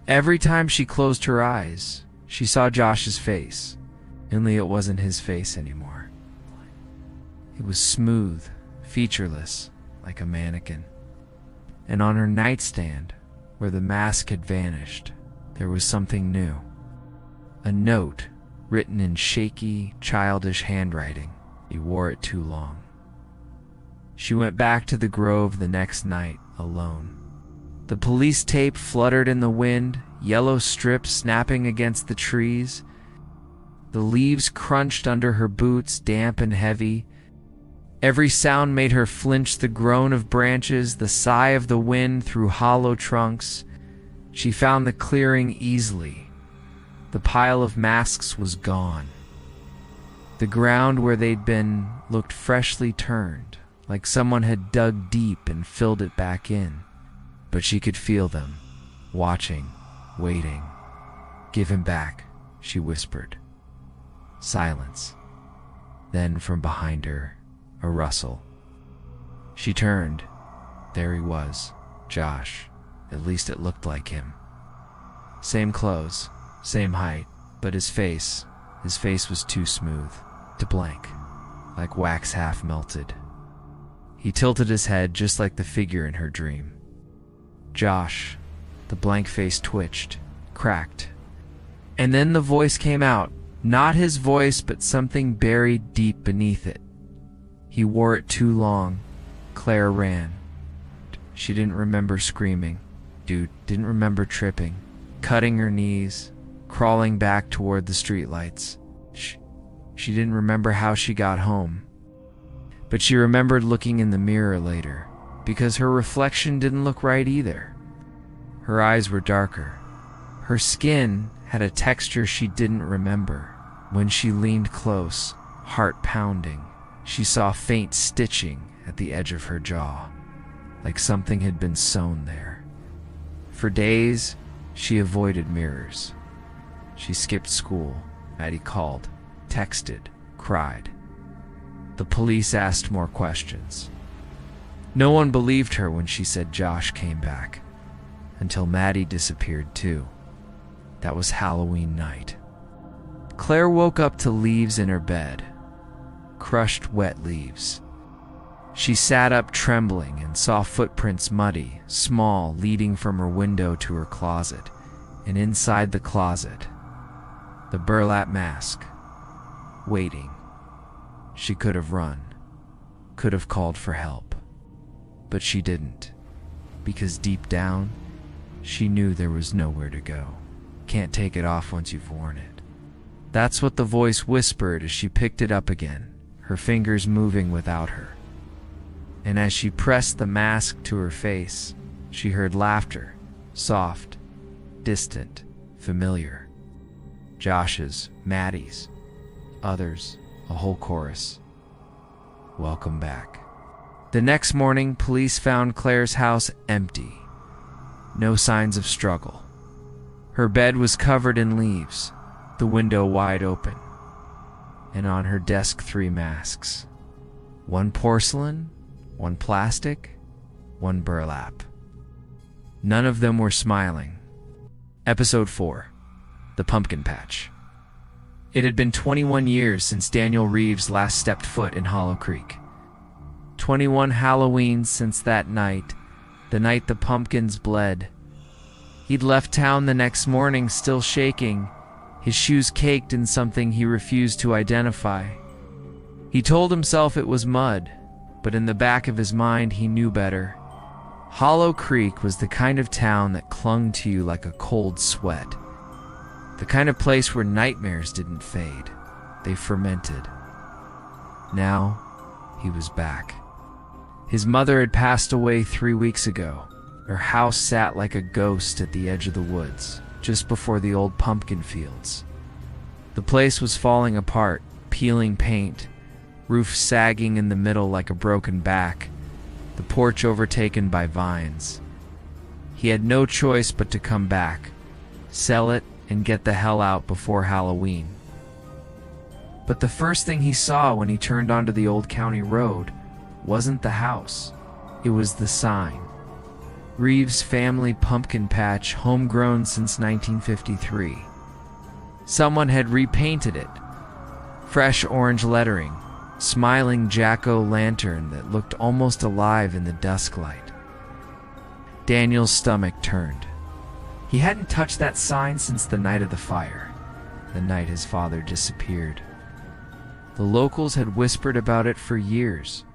Every time she closed her eyes, she saw Josh's face, only it wasn't his face anymore. It was smooth, featureless, like a mannequin. And on her nightstand, where the mask had vanished, there was something new. A note written in shaky, childish handwriting. He wore it too long. She went back to the grove the next night, alone. The police tape fluttered in the wind, yellow strips snapping against the trees. The leaves crunched under her boots, damp and heavy. Every sound made her flinch, the groan of branches, the sigh of the wind through hollow trunks. She found the clearing easily. The pile of masks was gone. The ground where they'd been looked freshly turned, like someone had dug deep and filled it back in. But she could feel them, watching, waiting. "Give him back," she whispered. Silence. Then from behind her, a rustle. She turned. There he was, Josh. At least it looked like him. Same clothes, same height, but his face was too smooth, to blank, like wax half melted. He tilted his head just like the figure in her dream. "Josh." The blank face twitched, cracked. And then the voice came out. Not his voice, but something buried deep beneath it. "He wore it too long." Claire ran. She didn't remember screaming. Didn't remember tripping, cutting her knees, crawling back toward the streetlights. She didn't remember how she got home. But she remembered looking in the mirror later, because her reflection didn't look right either. Her eyes were darker. Her skin had a texture she didn't remember. When she leaned close, heart pounding, she saw faint stitching at the edge of her jaw, like something had been sewn there. For days, she avoided mirrors. She skipped school. Maddie called, texted, cried. The police asked more questions. No one believed her when she said Josh came back, until Maddie disappeared too. That was Halloween night. Claire woke up to leaves in her bed, crushed wet leaves. She sat up trembling and saw footprints, muddy, small, leading from her window to her closet, and inside the closet, the burlap mask, waiting. She could have run, could have called for help, but she didn't, because deep down, she knew there was nowhere to go. Can't take it off once you've worn it. That's what the voice whispered as she picked it up again, her fingers moving without her. And as she pressed the mask to her face, she heard laughter, soft, distant, familiar. Josh's, Maddie's, others, a whole chorus. Welcome back. The next morning, police found Claire's house empty. No signs of struggle. Her bed was covered in leaves, the window wide open, and on her desk 3 masks. 1 porcelain, 1 plastic, 1 burlap. None of them were smiling. Episode 4. The Pumpkin Patch. It had been 21 years since Daniel Reeves last stepped foot in Hollow Creek. 21 Halloweens since that night, the night the pumpkins bled. He'd left town the next morning still shaking, his shoes caked in something he refused to identify. He told himself it was mud, but in the back of his mind he knew better. Hollow Creek was the kind of town that clung to you like a cold sweat. The kind of place where nightmares didn't fade, they fermented. Now, he was back. His mother had passed away 3 weeks ago. Her house sat like a ghost at the edge of the woods, just before the old pumpkin fields. The place was falling apart, peeling paint, roof sagging in the middle like a broken back, the porch overtaken by vines. He had no choice but to come back, sell it, and get the hell out before Halloween. But the first thing he saw when he turned onto the old county road wasn't the house. It was the sign. Reeves Family Pumpkin Patch, homegrown since 1953. Someone had repainted it. Fresh orange lettering, smiling jack-o'-lantern that looked almost alive in the dusk light. Daniel's stomach turned. He hadn't touched that sign since the night of the fire, the night his father disappeared. The locals had whispered about it for years.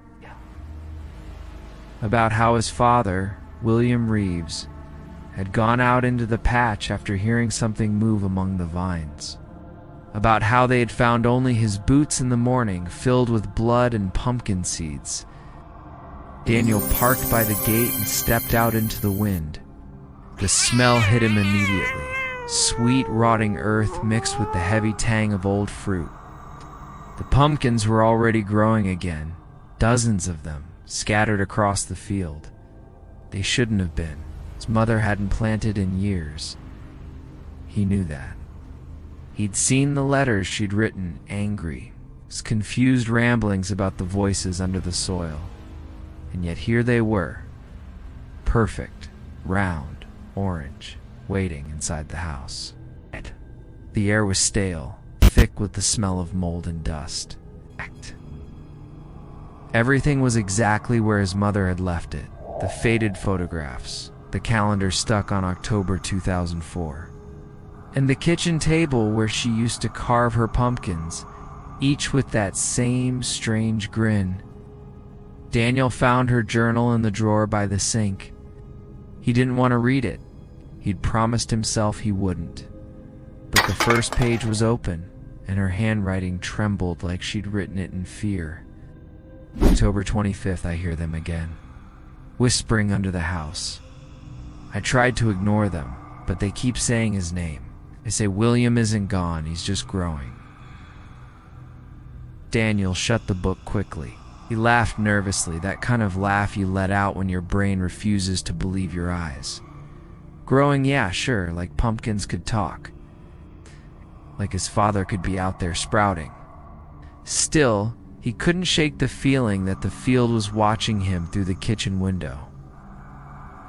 About how his father, William Reeves, had gone out into the patch after hearing something move among the vines. About how they had found only his boots in the morning filled with blood and pumpkin seeds. Daniel parked by the gate and stepped out into the wind. The smell hit him immediately. Sweet, rotting earth mixed with the heavy tang of old fruit. The pumpkins were already growing again, dozens of them, scattered across the field. They shouldn't have been. His mother hadn't planted in years. He knew that. He'd seen the letters she'd written, angry, his confused ramblings about the voices under the soil. And yet here they were, perfect, round, orange, waiting inside the house. The air was stale, thick with the smell of mold and dust. Everything was exactly where his mother had left it. The faded photographs, the calendar stuck on October 2004, and the kitchen table where she used to carve her pumpkins, each with that same strange grin. Daniel found her journal in the drawer by the sink. He didn't want to read it. He'd promised himself he wouldn't. But the first page was open, and her handwriting trembled like she'd written it in fear. October 25th, I hear them again, whispering under the house. I tried to ignore them, but they keep saying his name. They say William isn't gone, he's just growing. Daniel shut the book quickly. He laughed nervously, that kind of laugh you let out when your brain refuses to believe your eyes. Growing, yeah, sure, like pumpkins could talk. Like his father could be out there sprouting. Still, he couldn't shake the feeling that the field was watching him through the kitchen window.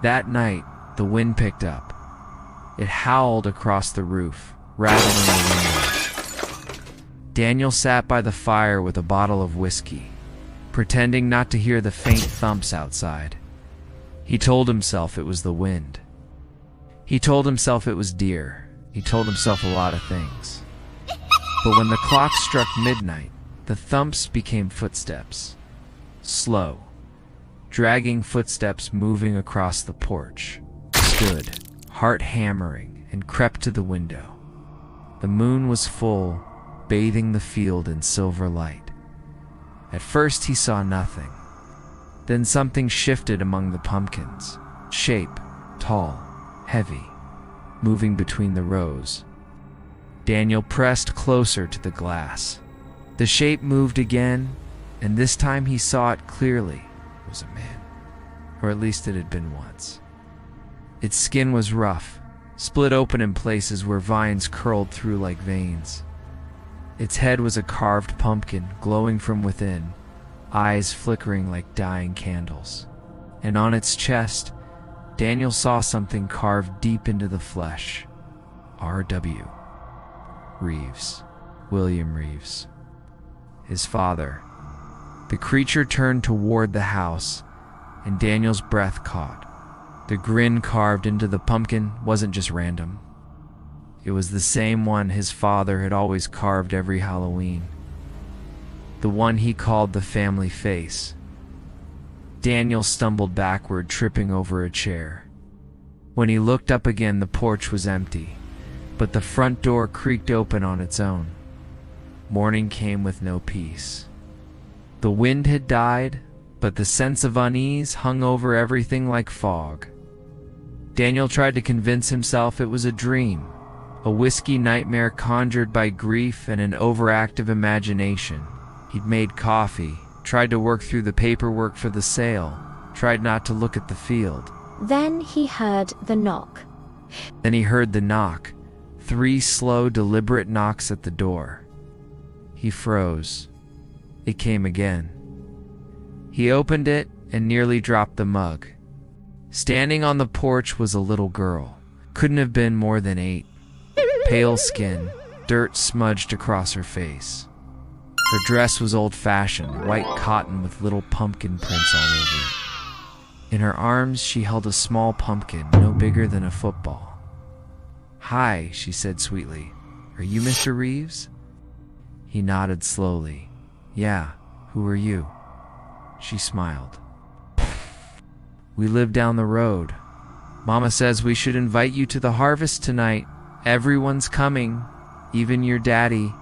That night, the wind picked up. It howled across the roof, rattling the windows. Daniel sat by the fire with a bottle of whiskey, pretending not to hear the faint thumps outside. He told himself it was the wind. He told himself it was deer. He told himself a lot of things. But when the clock struck midnight, the thumps became footsteps. Slow, dragging footsteps moving across the porch. Stood, heart hammering, and crept to the window. The moon was full, bathing the field in silver light. At first he saw nothing. Then something shifted among the pumpkins. Shape, tall, heavy, moving between the rows. Daniel pressed closer to the glass. The shape moved again, and this time he saw it clearly. It was a man, or at least it had been once. Its skin was rough, split open in places where vines curled through like veins. Its head was a carved pumpkin, glowing from within, eyes flickering like dying candles. And on its chest, Daniel saw something carved deep into the flesh. R.W. Reeves. William Reeves. His father. The creature turned toward the house, and Daniel's breath caught. The grin carved into the pumpkin wasn't just random. It was the same one his father had always carved every Halloween. The one he called the family face. Daniel stumbled backward, tripping over a chair. When he looked up again, the porch was empty, but the front door creaked open on its own. Morning came with no peace. The wind had died, but the sense of unease hung over everything like fog. Daniel tried to convince himself it was a dream, a whiskey nightmare conjured by grief and an overactive imagination. He'd made coffee, tried to work through the paperwork for the sale, tried not to look at the field. Then he heard the knock. Then he heard the knock, 3 slow, deliberate knocks at the door. He froze. It came again. He opened it and nearly dropped the mug. Standing on the porch was a little girl. Couldn't have been more than 8. Pale skin, dirt smudged across her face. Her dress was old-fashioned, white cotton with little pumpkin prints all over it. In her arms, she held a small pumpkin, no bigger than a football. "Hi," she said sweetly. "Are you Mr. Reeves?" He nodded slowly. "Yeah, who are you?" She smiled. "We live down the road. Mama says we should invite you to the harvest tonight. Everyone's coming, even your daddy."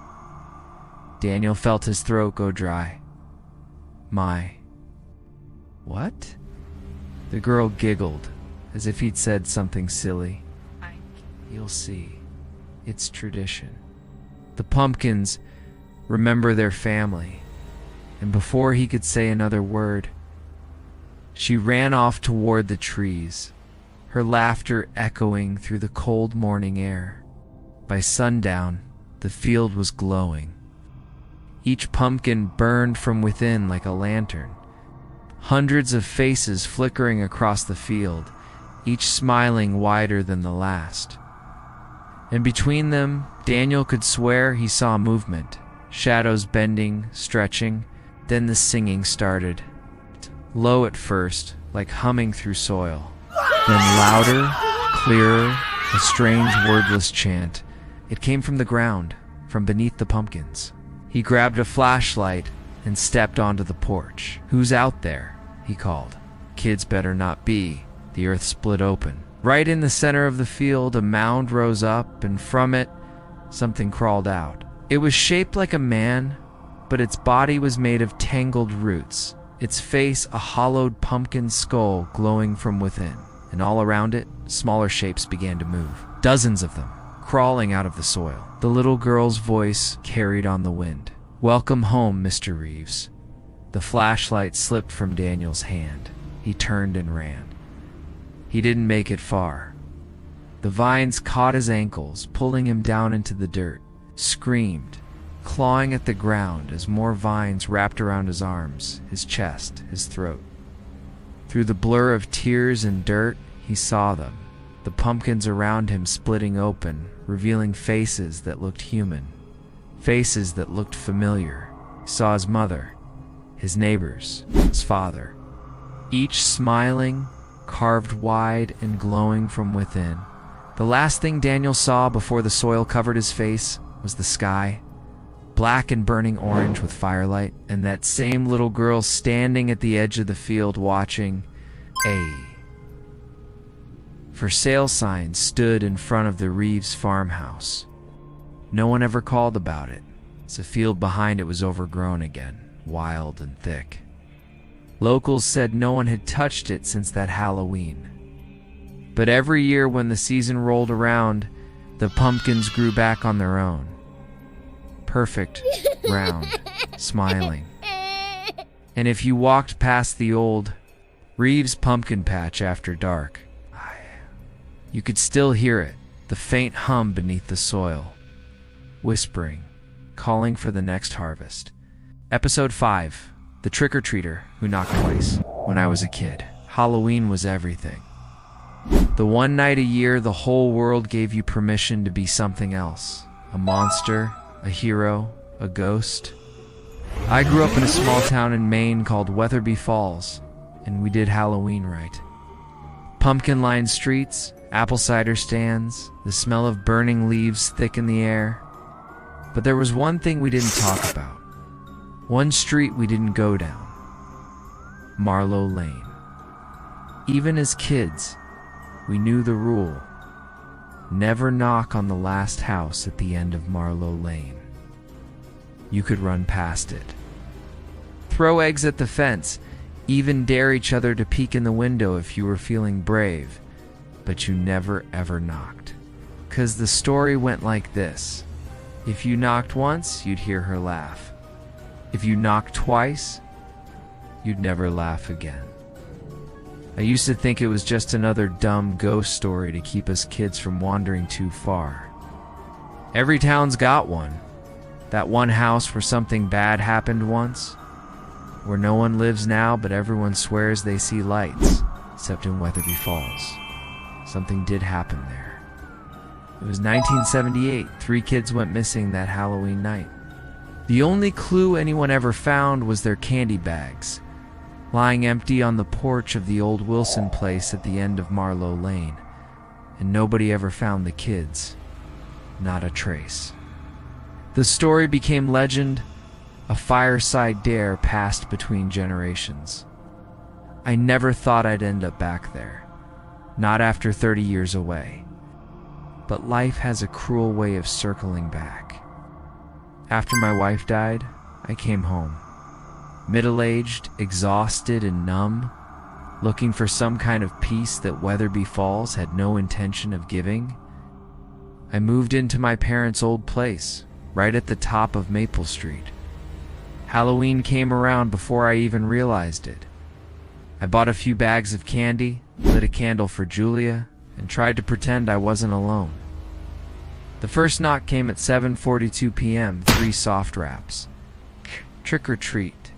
Daniel felt his throat go dry. "My... what?" The girl giggled, as if he'd said something silly. "You'll see. It's tradition. The pumpkins remember their family." And before he could say another word, she ran off toward the trees, her laughter echoing through the cold morning air. By sundown, the field was glowing. Each pumpkin burned from within like a lantern. Hundreds of faces flickering across the field, each smiling wider than the last. And between them, Daniel could swear he saw movement, shadows bending, stretching. Then the singing started. Low at first, like humming through soil. Then louder, clearer, a strange wordless chant. It came from the ground, from beneath the pumpkins. He grabbed a flashlight and stepped onto the porch. "Who's out there?" he called. "Kids better not be." The earth split open. Right in the center of the field, a mound rose up, and from it, something crawled out. It was shaped like a man, but its body was made of tangled roots, its face a hollowed pumpkin skull glowing from within. And all around it, smaller shapes began to move. Dozens of them, crawling out of the soil. The little girl's voice carried on the wind. "Welcome home, Mr. Reeves." The flashlight slipped from Daniel's hand. He turned and ran. He didn't make it far. The vines caught his ankles, pulling him down into the dirt. Screamed, clawing at the ground as more vines wrapped around his arms, his chest, his throat. Through the blur of tears and dirt, he saw them, the pumpkins around him splitting open, revealing faces that looked human, faces that looked familiar. He saw his mother, his neighbors, his father, each smiling, carved wide and glowing from within. The last thing Daniel saw before the soil covered his face was the sky, black and burning orange with firelight, and that same little girl standing at the edge of the field watching. A for sale sign stood in front of the Reeves farmhouse. No one ever called about it, as the field behind it was overgrown again, wild and thick. Locals said no one had touched it since that Halloween. But every year when the season rolled around, the pumpkins grew back on their own. Perfect, round, smiling. And if you walked past the old Reeves pumpkin patch after dark, you could still hear it, the faint hum beneath the soil, whispering, calling for the next harvest. Episode 5, The Trick-or-Treater Who Knocked Twice. When I was a kid, Halloween was everything. The one night a year the whole world gave you permission to be something else. A monster, a hero, a ghost. I grew up in a small town in Maine called Weatherby Falls, and we did Halloween right. Pumpkin-lined streets, apple cider stands, the smell of burning leaves thick in the air. But there was one thing we didn't talk about. One street we didn't go down. Marlowe Lane. Even as kids, we knew the rule. Never knock on the last house at the end of Marlowe Lane. You could run past it. Throw eggs at the fence, even dare each other to peek in the window if you were feeling brave, but you never ever knocked. 'Cause the story went like this. If you knocked once, you'd hear her laugh. If you knocked twice, you'd never laugh again. I used to think it was just another dumb ghost story to keep us kids from wandering too far. Every town's got one. That one house where something bad happened once, where no one lives now but everyone swears they see lights, except in Weatherby Falls. Something did happen there. It was 1978. 3 kids went missing that Halloween night. The only clue anyone ever found was their candy bags, lying empty on the porch of the old Wilson place at the end of Marlowe Lane, and nobody ever found the kids. Not a trace. The story became legend, a fireside dare passed between generations. I never thought I'd end up back there, not after 30 years away. But life has a cruel way of circling back. After my wife died, I came home. Middle-aged, exhausted, and numb, looking for some kind of peace that Weatherby Falls had no intention of giving. I moved into my parents' old place, right at the top of Maple Street. Halloween came around before I even realized it. I bought a few bags of candy, lit a candle for Julia, and tried to pretend I wasn't alone. The first knock came at 7:42 p.m., 3 soft raps. Trick or treat.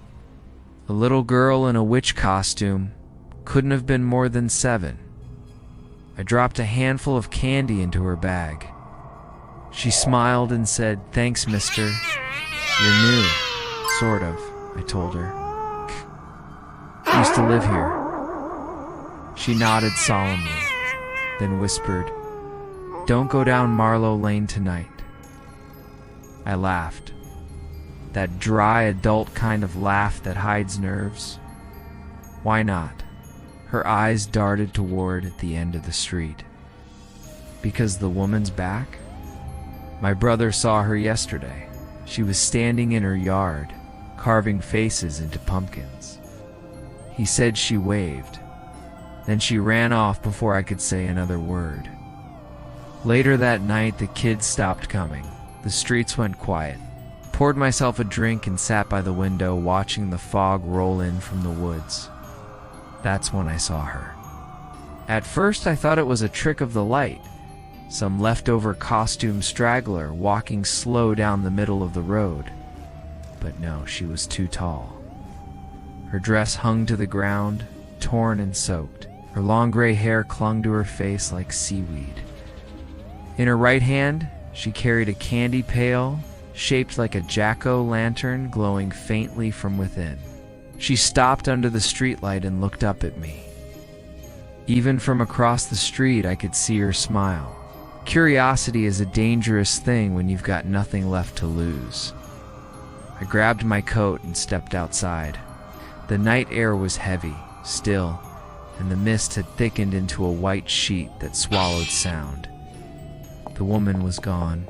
A little girl in a witch costume, couldn't have been more than 7. I dropped a handful of candy into her bag. She smiled and said, "Thanks, mister. You're new." Sort of, I told her. "Used to live here." She nodded solemnly, then whispered, "Don't go down Marlowe Lane tonight." I laughed. That dry adult kind of laugh that hides nerves. Why not? Her eyes darted toward the end of the street. Because the woman's back? My brother saw her yesterday. She was standing in her yard, carving faces into pumpkins. He said she waved. Then she ran off before I could say another word. Later that night, the kids stopped coming. The streets went quiet. Poured myself a drink and sat by the window watching the fog roll in from the woods. That's when I saw her. At first I thought it was a trick of the light, some leftover costume straggler walking slow down the middle of the road. But no, she was too tall. Her dress hung to the ground, torn and soaked. Her long gray hair clung to her face like seaweed. In her right hand, she carried a candy pail shaped like a jack-o'-lantern glowing faintly from within. She stopped under the streetlight and looked up at me. Even from across the street, I could see her smile. Curiosity is a dangerous thing when you've got nothing left to lose. I grabbed my coat and stepped outside. The night air was heavy, still, and the mist had thickened into a white sheet that swallowed sound. The woman was gone.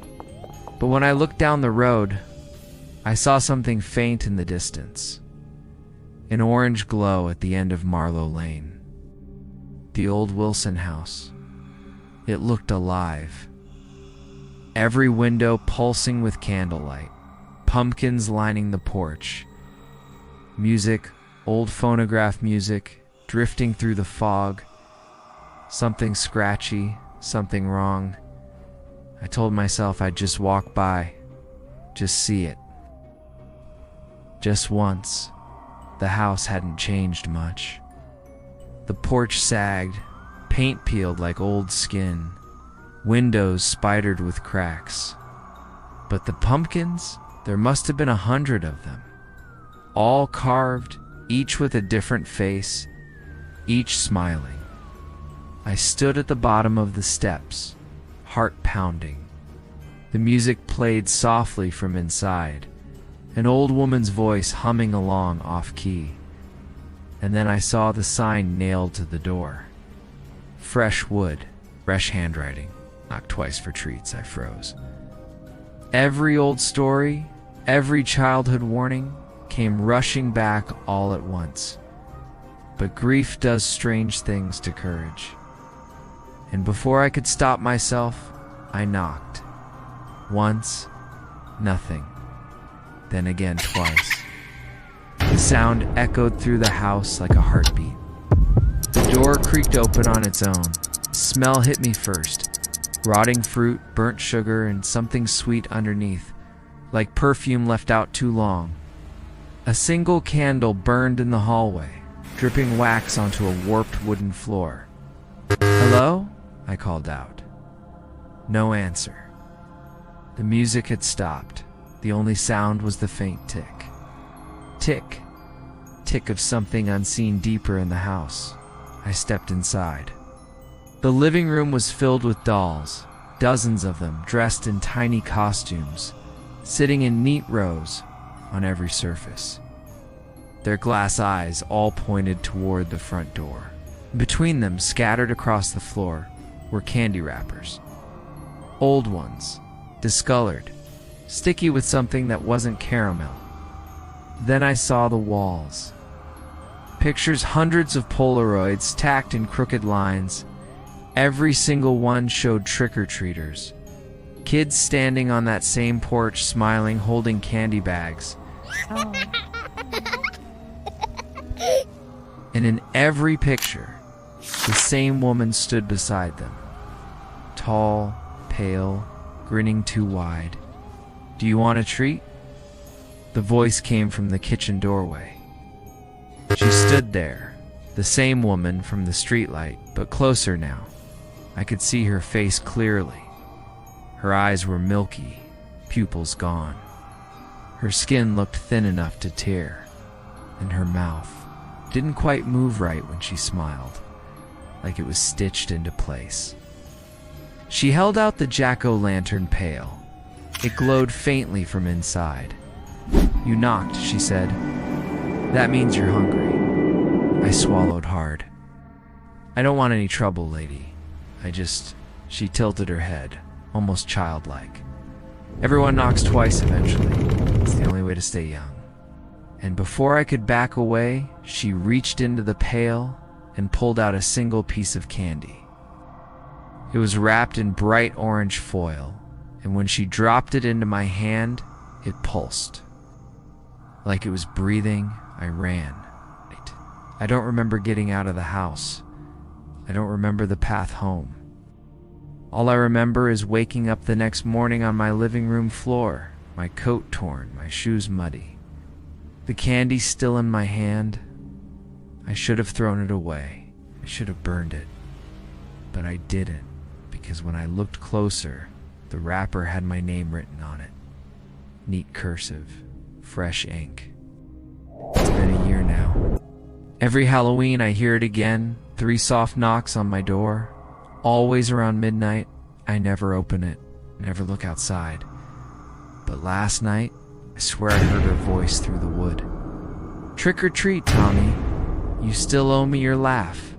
But when I looked down the road, I saw something faint in the distance. An orange glow at the end of Marlowe Lane. The old Wilson house. It looked alive. Every window pulsing with candlelight. pumpkins lining the porch. Music, old phonograph music, drifting through the fog. Something scratchy, something wrong. I told myself I'd just walk by, just see it. Just once. The house hadn't changed much. The porch sagged, paint peeled like old skin, windows spidered with cracks. But the pumpkins, there must have been 100 of them, all carved, each with a different face, each smiling. I stood at the bottom of the steps, heart pounding. The music played softly from inside, an old woman's voice humming along off-key. And then I saw the sign nailed to the door. Fresh wood, fresh handwriting. Knock twice for treats, I froze. Every old story, every childhood warning came rushing back all at once. But grief does strange things to courage. And before I could stop myself, I knocked. Once, nothing. Then again twice. The sound echoed through the house like a heartbeat. The door creaked open on its own. Smell hit me first. Rotting fruit, burnt sugar, and something sweet underneath, like perfume left out too long. A single candle burned in the hallway, dripping wax onto a warped wooden floor. "Hello?" I called out. No answer. The music had stopped. The only sound was the faint tick. Tick. Tick of something unseen deeper in the house. I stepped inside. The living room was filled with dolls, dozens of them dressed in tiny costumes, sitting in neat rows on every surface. Their glass eyes all pointed toward the front door. Between them, scattered across the floor, were candy wrappers. Old ones, discolored, sticky with something that wasn't caramel. Then I saw the walls. Pictures, hundreds of Polaroids stacked in crooked lines. Every single one showed trick-or-treaters. Kids standing on that same porch, smiling, holding candy bags. Oh. And in every picture, the same woman stood beside them. Tall, pale, grinning too wide. "Do you want a treat?" The voice came from the kitchen doorway. She stood there, the same woman from the streetlight, but closer now. I could see her face clearly. Her eyes were milky, pupils gone. Her skin looked thin enough to tear, and her mouth didn't quite move right when she smiled, like it was stitched into place. She held out the jack-o'-lantern pail. It glowed faintly from inside. "You knocked," she said. "That means you're hungry." I swallowed hard. "I don't want any trouble, lady. She tilted her head, almost childlike. "Everyone knocks twice eventually. It's the only way to stay young." And before I could back away, she reached into the pail and pulled out a single piece of candy. It was wrapped in bright orange foil, and when she dropped it into my hand, it pulsed. Like it was breathing, I ran. I don't remember getting out of the house. I don't remember the path home. All I remember is waking up the next morning on my living room floor, my coat torn, my shoes muddy. The candy still in my hand. I should have thrown it away. I should have burned it. But I didn't, because when I looked closer, the wrapper had my name written on it. Neat cursive, fresh ink. It's been a year now. Every Halloween I hear it again, 3 soft knocks on my door. Always around midnight. I never open it, never look outside. But last night, I swear I heard her voice through the wood. "Trick or treat, Tommy. You still owe me your laugh."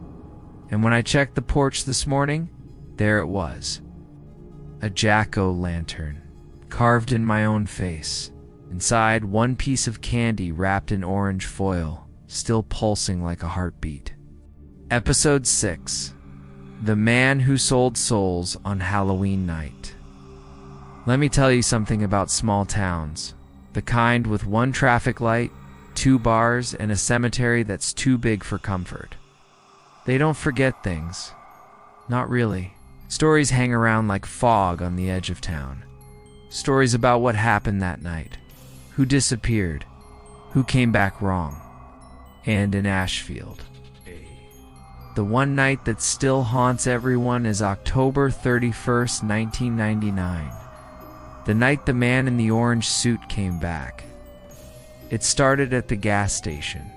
And when I checked the porch this morning, there it was. A jack-o'-lantern, carved in my own face. Inside, one piece of candy wrapped in orange foil, still pulsing like a heartbeat. Episode 6. The Man Who Sold Souls on Halloween Night. Let me tell you something about small towns. The kind with one traffic light, 2 bars, and a cemetery that's too big for comfort. They don't forget things. Not really. Stories hang around like fog on the edge of town. Stories about what happened that night, who disappeared, who came back wrong. And in Ashfield, the one night that still haunts everyone is October 31st, 1999. The night the man in the orange suit came back. It started at the gas station.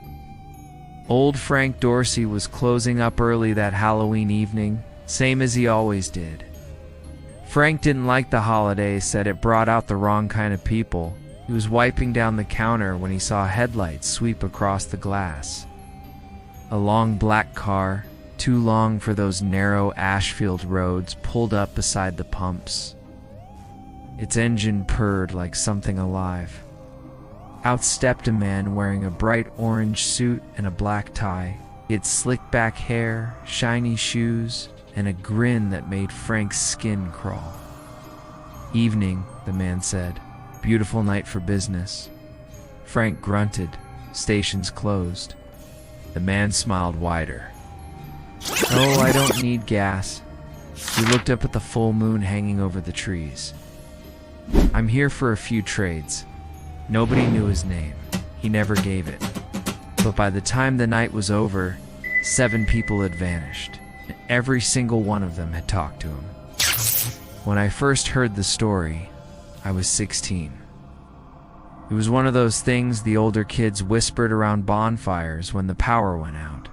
Old Frank Dorsey was closing up early that Halloween evening, same as he always did. Frank didn't like the holiday, said it brought out the wrong kind of people. He was wiping down the counter when he saw headlights sweep across the glass. A long black car, too long for those narrow Ashfield roads, pulled up beside the pumps. Its engine purred like something alive. Out stepped a man wearing a bright orange suit and a black tie. He had slicked back hair, shiny shoes, and a grin that made Frank's skin crawl. "Evening," the man said. "Beautiful night for business." Frank grunted. "Station's closed." The man smiled wider. "Oh, I don't need gas." He looked up at the full moon hanging over the trees. "I'm here for a few trades." Nobody knew his name. He never gave it. But by the time the night was over, 7 people had vanished. And every single one of them had talked to him. When I first heard the story, I was 16. It was one of those things the older kids whispered around bonfires when the power went out.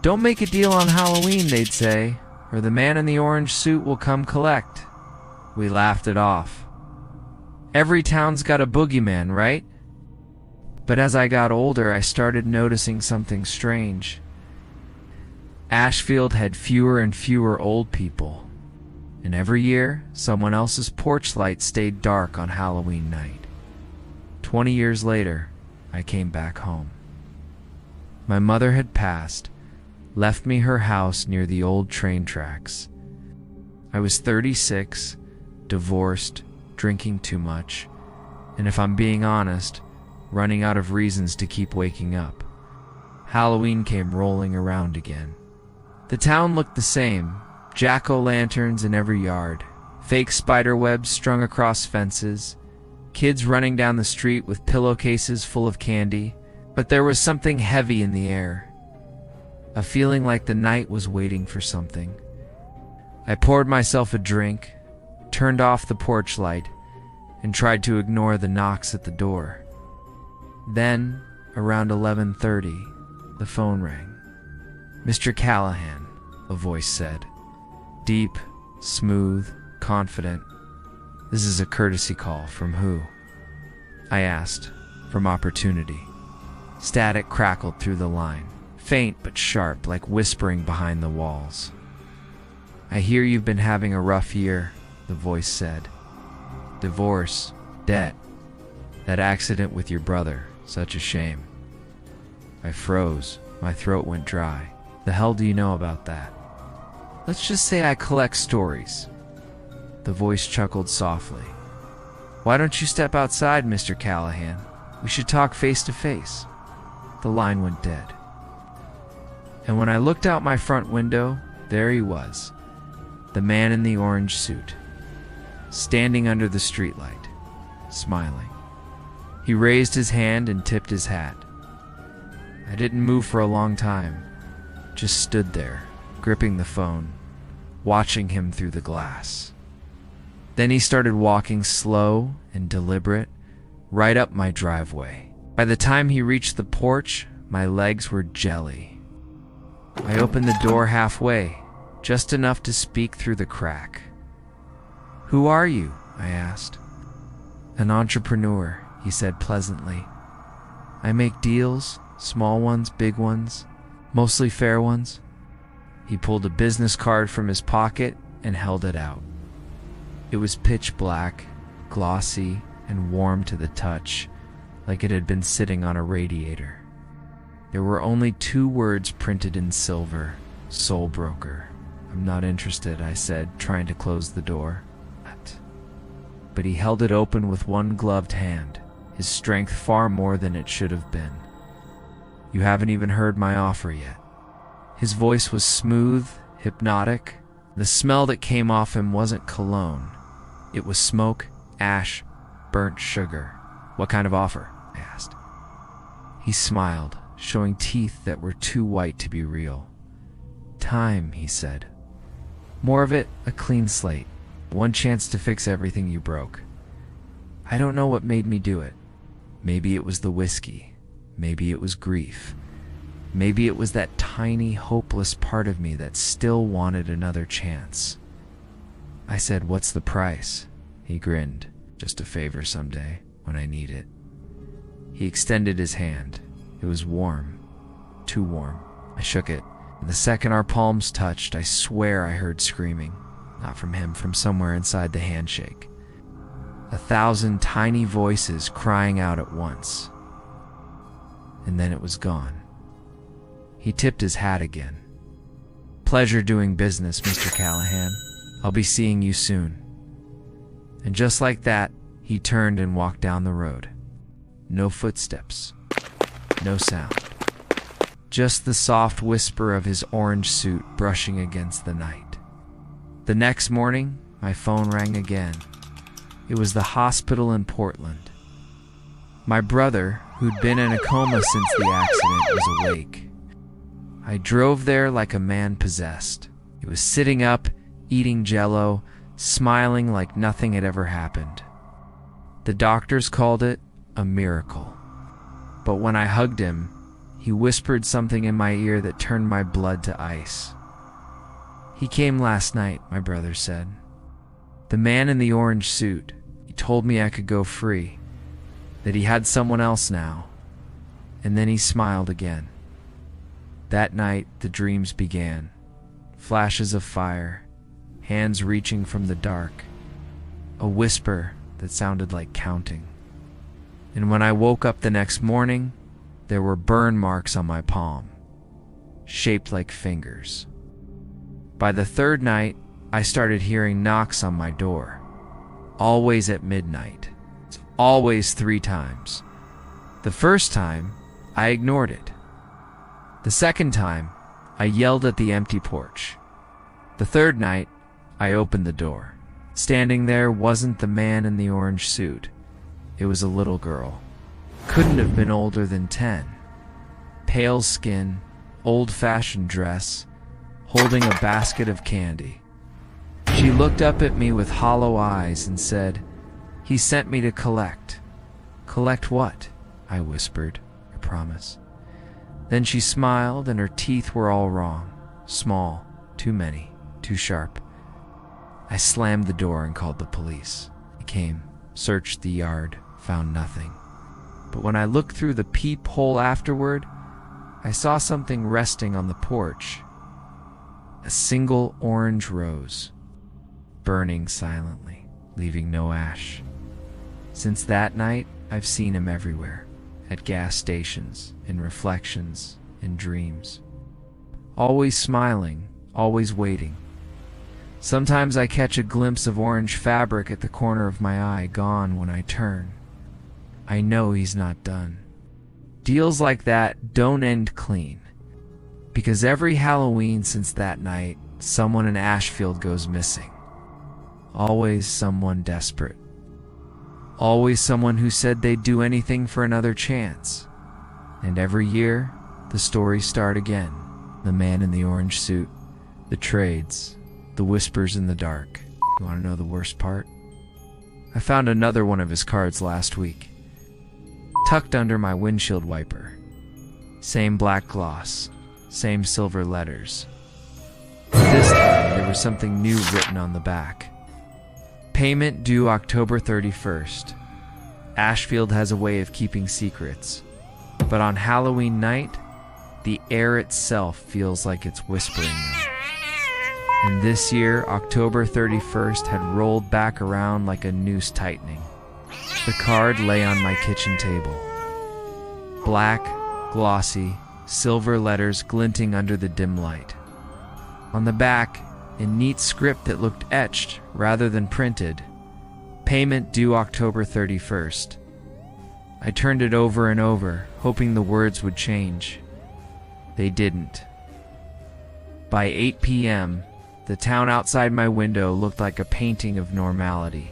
"Don't make a deal on Halloween," they'd say, "or the man in the orange suit will come collect." We laughed it off. Every town's got a boogeyman, right? But as I got older, I started noticing something strange. Ashfield had fewer and fewer old people, and every year, someone else's porch light stayed dark on Halloween night. 20 years later, I came back home. My mother had passed, left me her house near the old train tracks. I was 36, divorced, drinking too much, and if I'm being honest, running out of reasons to keep waking up. Halloween came rolling around again. The town looked the same, jack-o'-lanterns in every yard, fake spider webs strung across fences, kids running down the street with pillowcases full of candy, but there was something heavy in the air, a feeling like the night was waiting for something. I poured myself a drink, turned off the porch light, and tried to ignore the knocks at the door. Then, around 11:30, the phone rang. "Mr. Callahan," a voice said. Deep, smooth, confident. "This is a courtesy call. From who?" I asked. "From Opportunity." Static crackled through the line, faint but sharp, like whispering behind the walls. "I hear you've been having a rough year," the voice said. "Divorce, debt, that accident with your brother, such a shame." I froze. My throat went dry. "The hell do you know about that?" "Let's just say I collect stories." The voice chuckled softly. "Why don't you step outside, Mr. Callahan? We should talk face to face." The line went dead. And when I looked out my front window, there he was, the man in the orange suit, standing under the streetlight, smiling. He raised his hand and tipped his hat. I didn't move for a long time, just stood there, gripping the phone, watching him through the glass. Then he started walking slow and deliberate, right up my driveway. By the time he reached the porch, my legs were jelly. I opened the door halfway, just enough to speak through the crack. "Who are you?" I asked. "An entrepreneur," he said pleasantly. "I make deals, small ones, big ones, mostly fair ones." He pulled a business card from his pocket and held it out. It was pitch black, glossy, and warm to the touch, like it had been sitting on a radiator. There were only 2 words printed in silver: "Soul Broker." "I'm not interested," I said, trying to close the door. But he held it open with one gloved hand. his strength far more than it should have been. "You haven't even heard my offer yet." His voice was smooth, hypnotic. The smell that came off him wasn't cologne. It was smoke, ash, burnt sugar. "What kind of offer?" I asked. He smiled, showing teeth that were too white to be real. "Time," he said. "More of it, a clean slate. One chance to fix everything you broke." I don't know what made me do it. Maybe it was the whiskey. Maybe it was grief. Maybe it was that tiny, hopeless part of me that still wanted another chance. I said, "What's the price?" He grinned. "Just a favor someday, when I need it." He extended his hand. It was warm. Too warm. I shook it. And the second our palms touched, I swear I heard screaming. Not from him, from somewhere inside the handshake. 1,000 tiny voices crying out at once. And then it was gone. He tipped his hat again. "Pleasure doing business, Mr. Callahan. I'll be seeing you soon." And just like that, he turned and walked down the road. No footsteps. No sound. Just the soft whisper of his orange suit brushing against the night. The next morning, my phone rang again. It was the hospital in Portland. My brother, who'd been in a coma since the accident, was awake. I drove there like a man possessed. He was sitting up, eating Jell-O, smiling like nothing had ever happened. The doctors called it a miracle. But when I hugged him, he whispered something in my ear that turned my blood to ice. "He came last night," my brother said. "The man in the orange suit. He told me I could go free, that he had someone else now." And then he smiled again. That night, the dreams began. Flashes of fire, hands reaching from the dark, a whisper that sounded like counting. And when I woke up the next morning, there were burn marks on my palm, shaped like fingers. By the third night, I started hearing knocks on my door. Always at midnight. It's always 3 times. The first time, I ignored it. The second time, I yelled at the empty porch. The third night, I opened the door. Standing there wasn't the man in the orange suit. It was a little girl. Couldn't have been older than 10. Pale skin, old-fashioned dress, holding a basket of candy. She looked up at me with hollow eyes and said, "He sent me to collect." "Collect what?" I whispered. "I promise." Then she smiled, and her teeth were all wrong. Small, too many, too sharp. I slammed the door and called the police. They came, searched the yard, found nothing. But when I looked through the peephole afterward, I saw something resting on the porch. A single orange rose, burning silently, leaving no ash. Since that night, I've seen him everywhere. At gas stations, in reflections, in dreams. Always smiling, always waiting. Sometimes I catch a glimpse of orange fabric at the corner of my eye, gone when I turn. I know he's not done. Deals like that don't end clean. Because every Halloween since that night, someone in Ashfield goes missing. Always someone desperate. Always someone who said they'd do anything for another chance. And every year, the stories start again. The man in the orange suit, the trades, the whispers in the dark. You want to know the worst part? I found another one of his cards last week, tucked under my windshield wiper. Same black gloss, same silver letters. This time, there was something new written on the back. Payment due October 31st. Ashfield has a way of keeping secrets. But on Halloween night, the air itself feels like it's whispering them. And this year, October 31st had rolled back around like a noose tightening. The card lay on my kitchen table. Black, glossy, silver letters glinting under the dim light. On the back, in neat script that looked etched rather than printed, payment due October 31st. I turned it over and over, hoping the words would change. They didn't. By 8 p.m., the town outside my window looked like a painting of normality.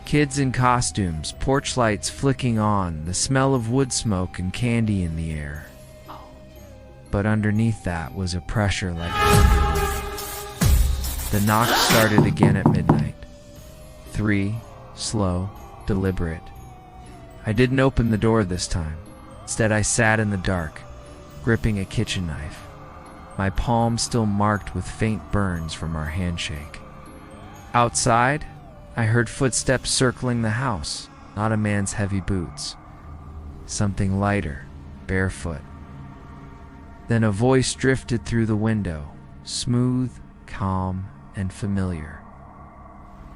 Kids in costumes, porch lights flicking on, the smell of wood smoke and candy in the air. But underneath that was a pressure like heavy weight. The knock started again at midnight. 3, slow, deliberate. I didn't open the door this time. Instead, I sat in the dark, gripping a kitchen knife, my palm still marked with faint burns from our handshake. Outside, I heard footsteps circling the house, not a man's heavy boots. Something lighter, barefoot. Then a voice drifted through the window, smooth, calm, and familiar.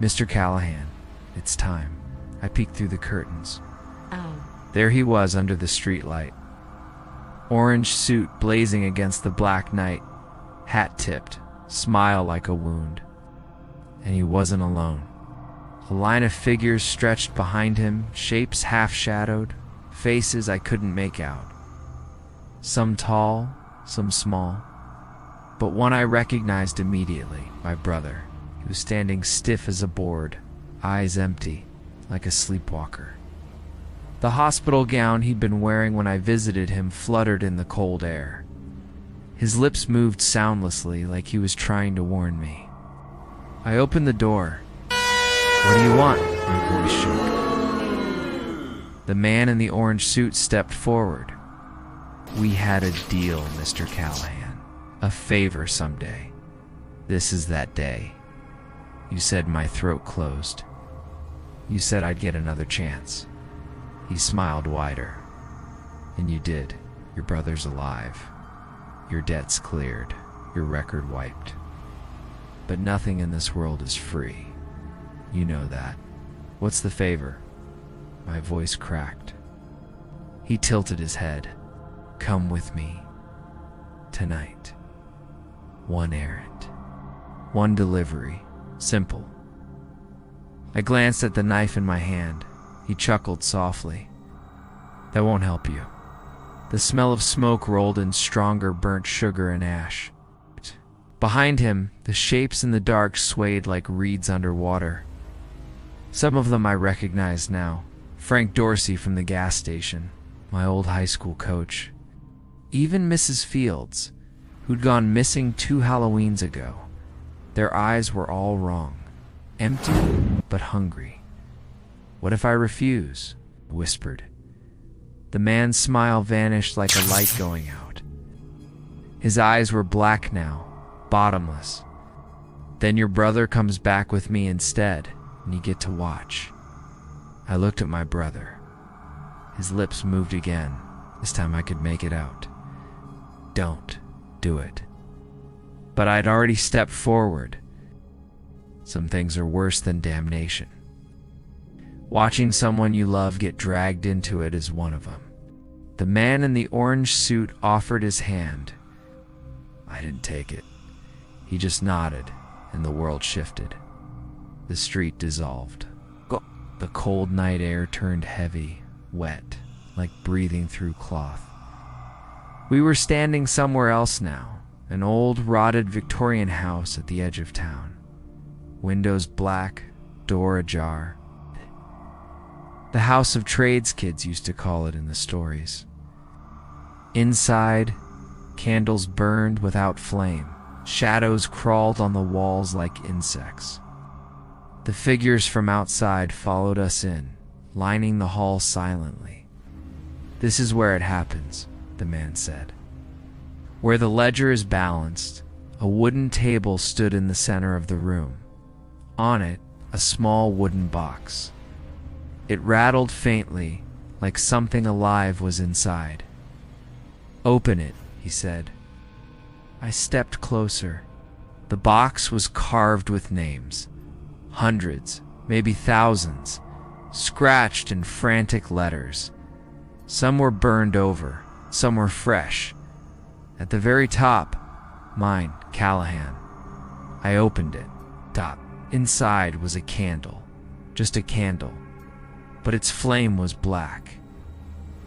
"Mr. Callahan, it's time." I peeked through the curtains. There he was under the streetlight. Orange suit blazing against the black night, hat tipped, smile like a wound. And he wasn't alone. A line of figures stretched behind him, shapes half-shadowed, faces I couldn't make out. Some tall, some small, but one I recognized immediately, my brother. He was standing stiff as a board, eyes empty, like a sleepwalker. The hospital gown he'd been wearing when I visited him fluttered in the cold air. His lips moved soundlessly, like he was trying to warn me. I opened the door. "What do you want?" my voice shook. The man in the orange suit stepped forward. "We had a deal, Mr. Callahan. A favor someday. This is that day. You said." My throat closed. "You said I'd get another chance." He smiled wider. "And you did. Your brother's alive. Your debt's cleared. Your record wiped. But nothing in this world is free. You know that. What's the favor?" My voice cracked. He tilted his head. "Come with me. Tonight. One errand. One delivery. Simple." I glanced at the knife in my hand. He chuckled softly. "That won't help you." The smell of smoke rolled in stronger burnt sugar and ash. Behind him, the shapes in the dark swayed like reeds underwater. Some of them I recognized now. Frank Dorsey from the gas station, my old high school coach. Even Mrs. Fields, who'd gone missing 2 Halloweens ago. Their eyes were all wrong. Empty, but hungry. "What if I refuse?" I whispered. The man's smile vanished like a light going out. His eyes were black now, bottomless. "Then your brother comes back with me instead, and you get to watch." I looked at my brother. His lips moved again. This time I could make it out. "Don't do it." But I'd already stepped forward. Some things are worse than damnation. Watching someone you love get dragged into it is one of them. The man in the orange suit offered his hand. I didn't take it. He just nodded, and the world shifted. The street dissolved. The cold night air turned heavy, wet, like breathing through cloth. We were standing somewhere else now, an old, rotted Victorian house at the edge of town. Windows black, door ajar. The House of Trades kids used to call it in the stories. Inside, candles burned without flame. Shadows crawled on the walls like insects. The figures from outside followed us in, lining the hall silently. "This is where it happens," the man said. Where the ledger is balanced, a wooden table stood in the center of the room. On it, a small wooden box. It rattled faintly, like something alive was inside. "Open it," he said. I stepped closer. The box was carved with names. Hundreds, maybe thousands, scratched in frantic letters. Some were burned over, some were fresh. At the very top, mine, Callahan. I opened it. Top. Inside was a candle. Just a candle. But its flame was black.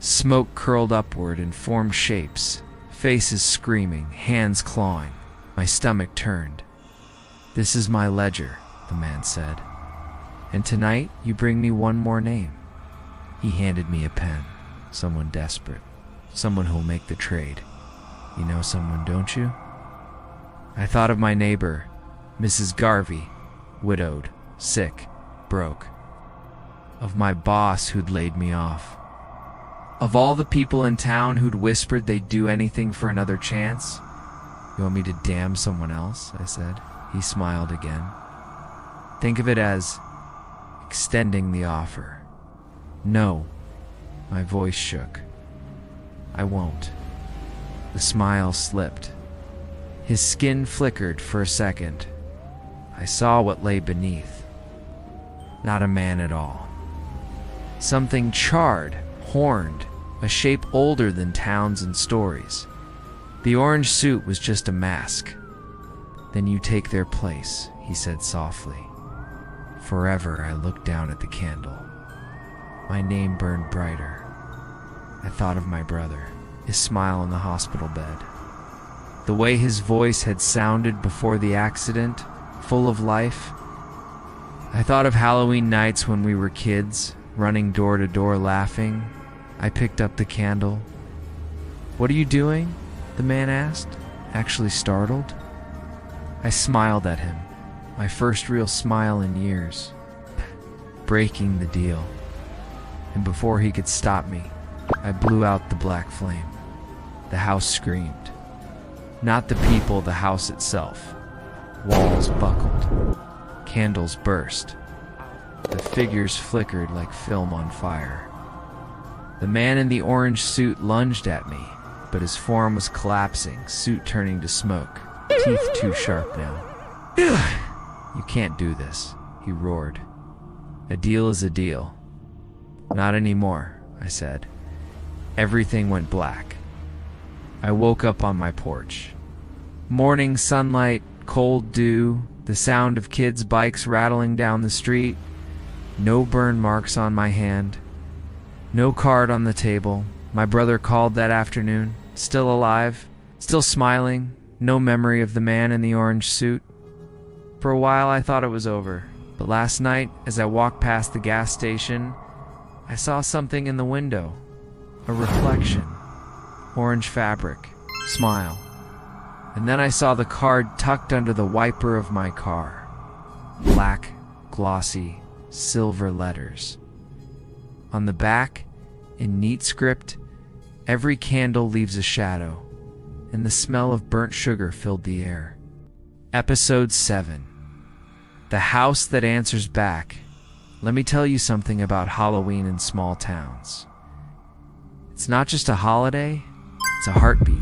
Smoke curled upward and formed shapes, faces screaming, hands clawing. My stomach turned. "This is my ledger," the man said. "And tonight you bring me one more name." He handed me a pen. Someone desperate. Someone who'll make the trade. You know someone, don't you? I thought of my neighbor, Mrs. Garvey, widowed, sick, broke. Of my boss who'd laid me off. Of all the people in town who'd whispered they'd do anything for another chance. "You want me to damn someone else?" I said. He smiled again. "Think of it as extending the offer." "No." My voice shook. "I won't." The smile slipped. His skin flickered for a second. I saw what lay beneath. Not a man at all. Something charred, horned, a shape older than towns and stories. The orange suit was just a mask. "Then you take their place," he said softly. Forever, I looked down at the candle. My name burned brighter. I thought of my brother, his smile in the hospital bed. The way his voice had sounded before the accident, full of life. I thought of Halloween nights when we were kids, running door to door laughing. I picked up the candle. "What are you doing?" the man asked, actually startled. I smiled at him, my first real smile in years. Breaking the deal. And before he could stop me, I blew out the black flame. The house screamed. Not the people, the house itself. Walls buckled. Candles burst. The figures flickered like film on fire. The man in the orange suit lunged at me, but his form was collapsing, suit turning to smoke, teeth too sharp now. "You can't do this," he roared. "A deal is a deal." "Not anymore," I said. Everything went black. I woke up on my porch. Morning sunlight, cold dew, the sound of kids' bikes rattling down the street. No burn marks on my hand. No card on the table. My brother called that afternoon, still alive, still smiling, no memory of the man in the orange suit. For a while I thought it was over, but last night, as I walked past the gas station, I saw something in the window. A reflection. Orange fabric. Smile. And then I saw the card tucked under the wiper of my car. Black, glossy, silver letters. On the back, in neat script, every candle leaves a shadow, and the smell of burnt sugar filled the air. Episode 7. The House That Answers Back. Let me tell you something about Halloween in small towns. It's not just a holiday, it's a heartbeat.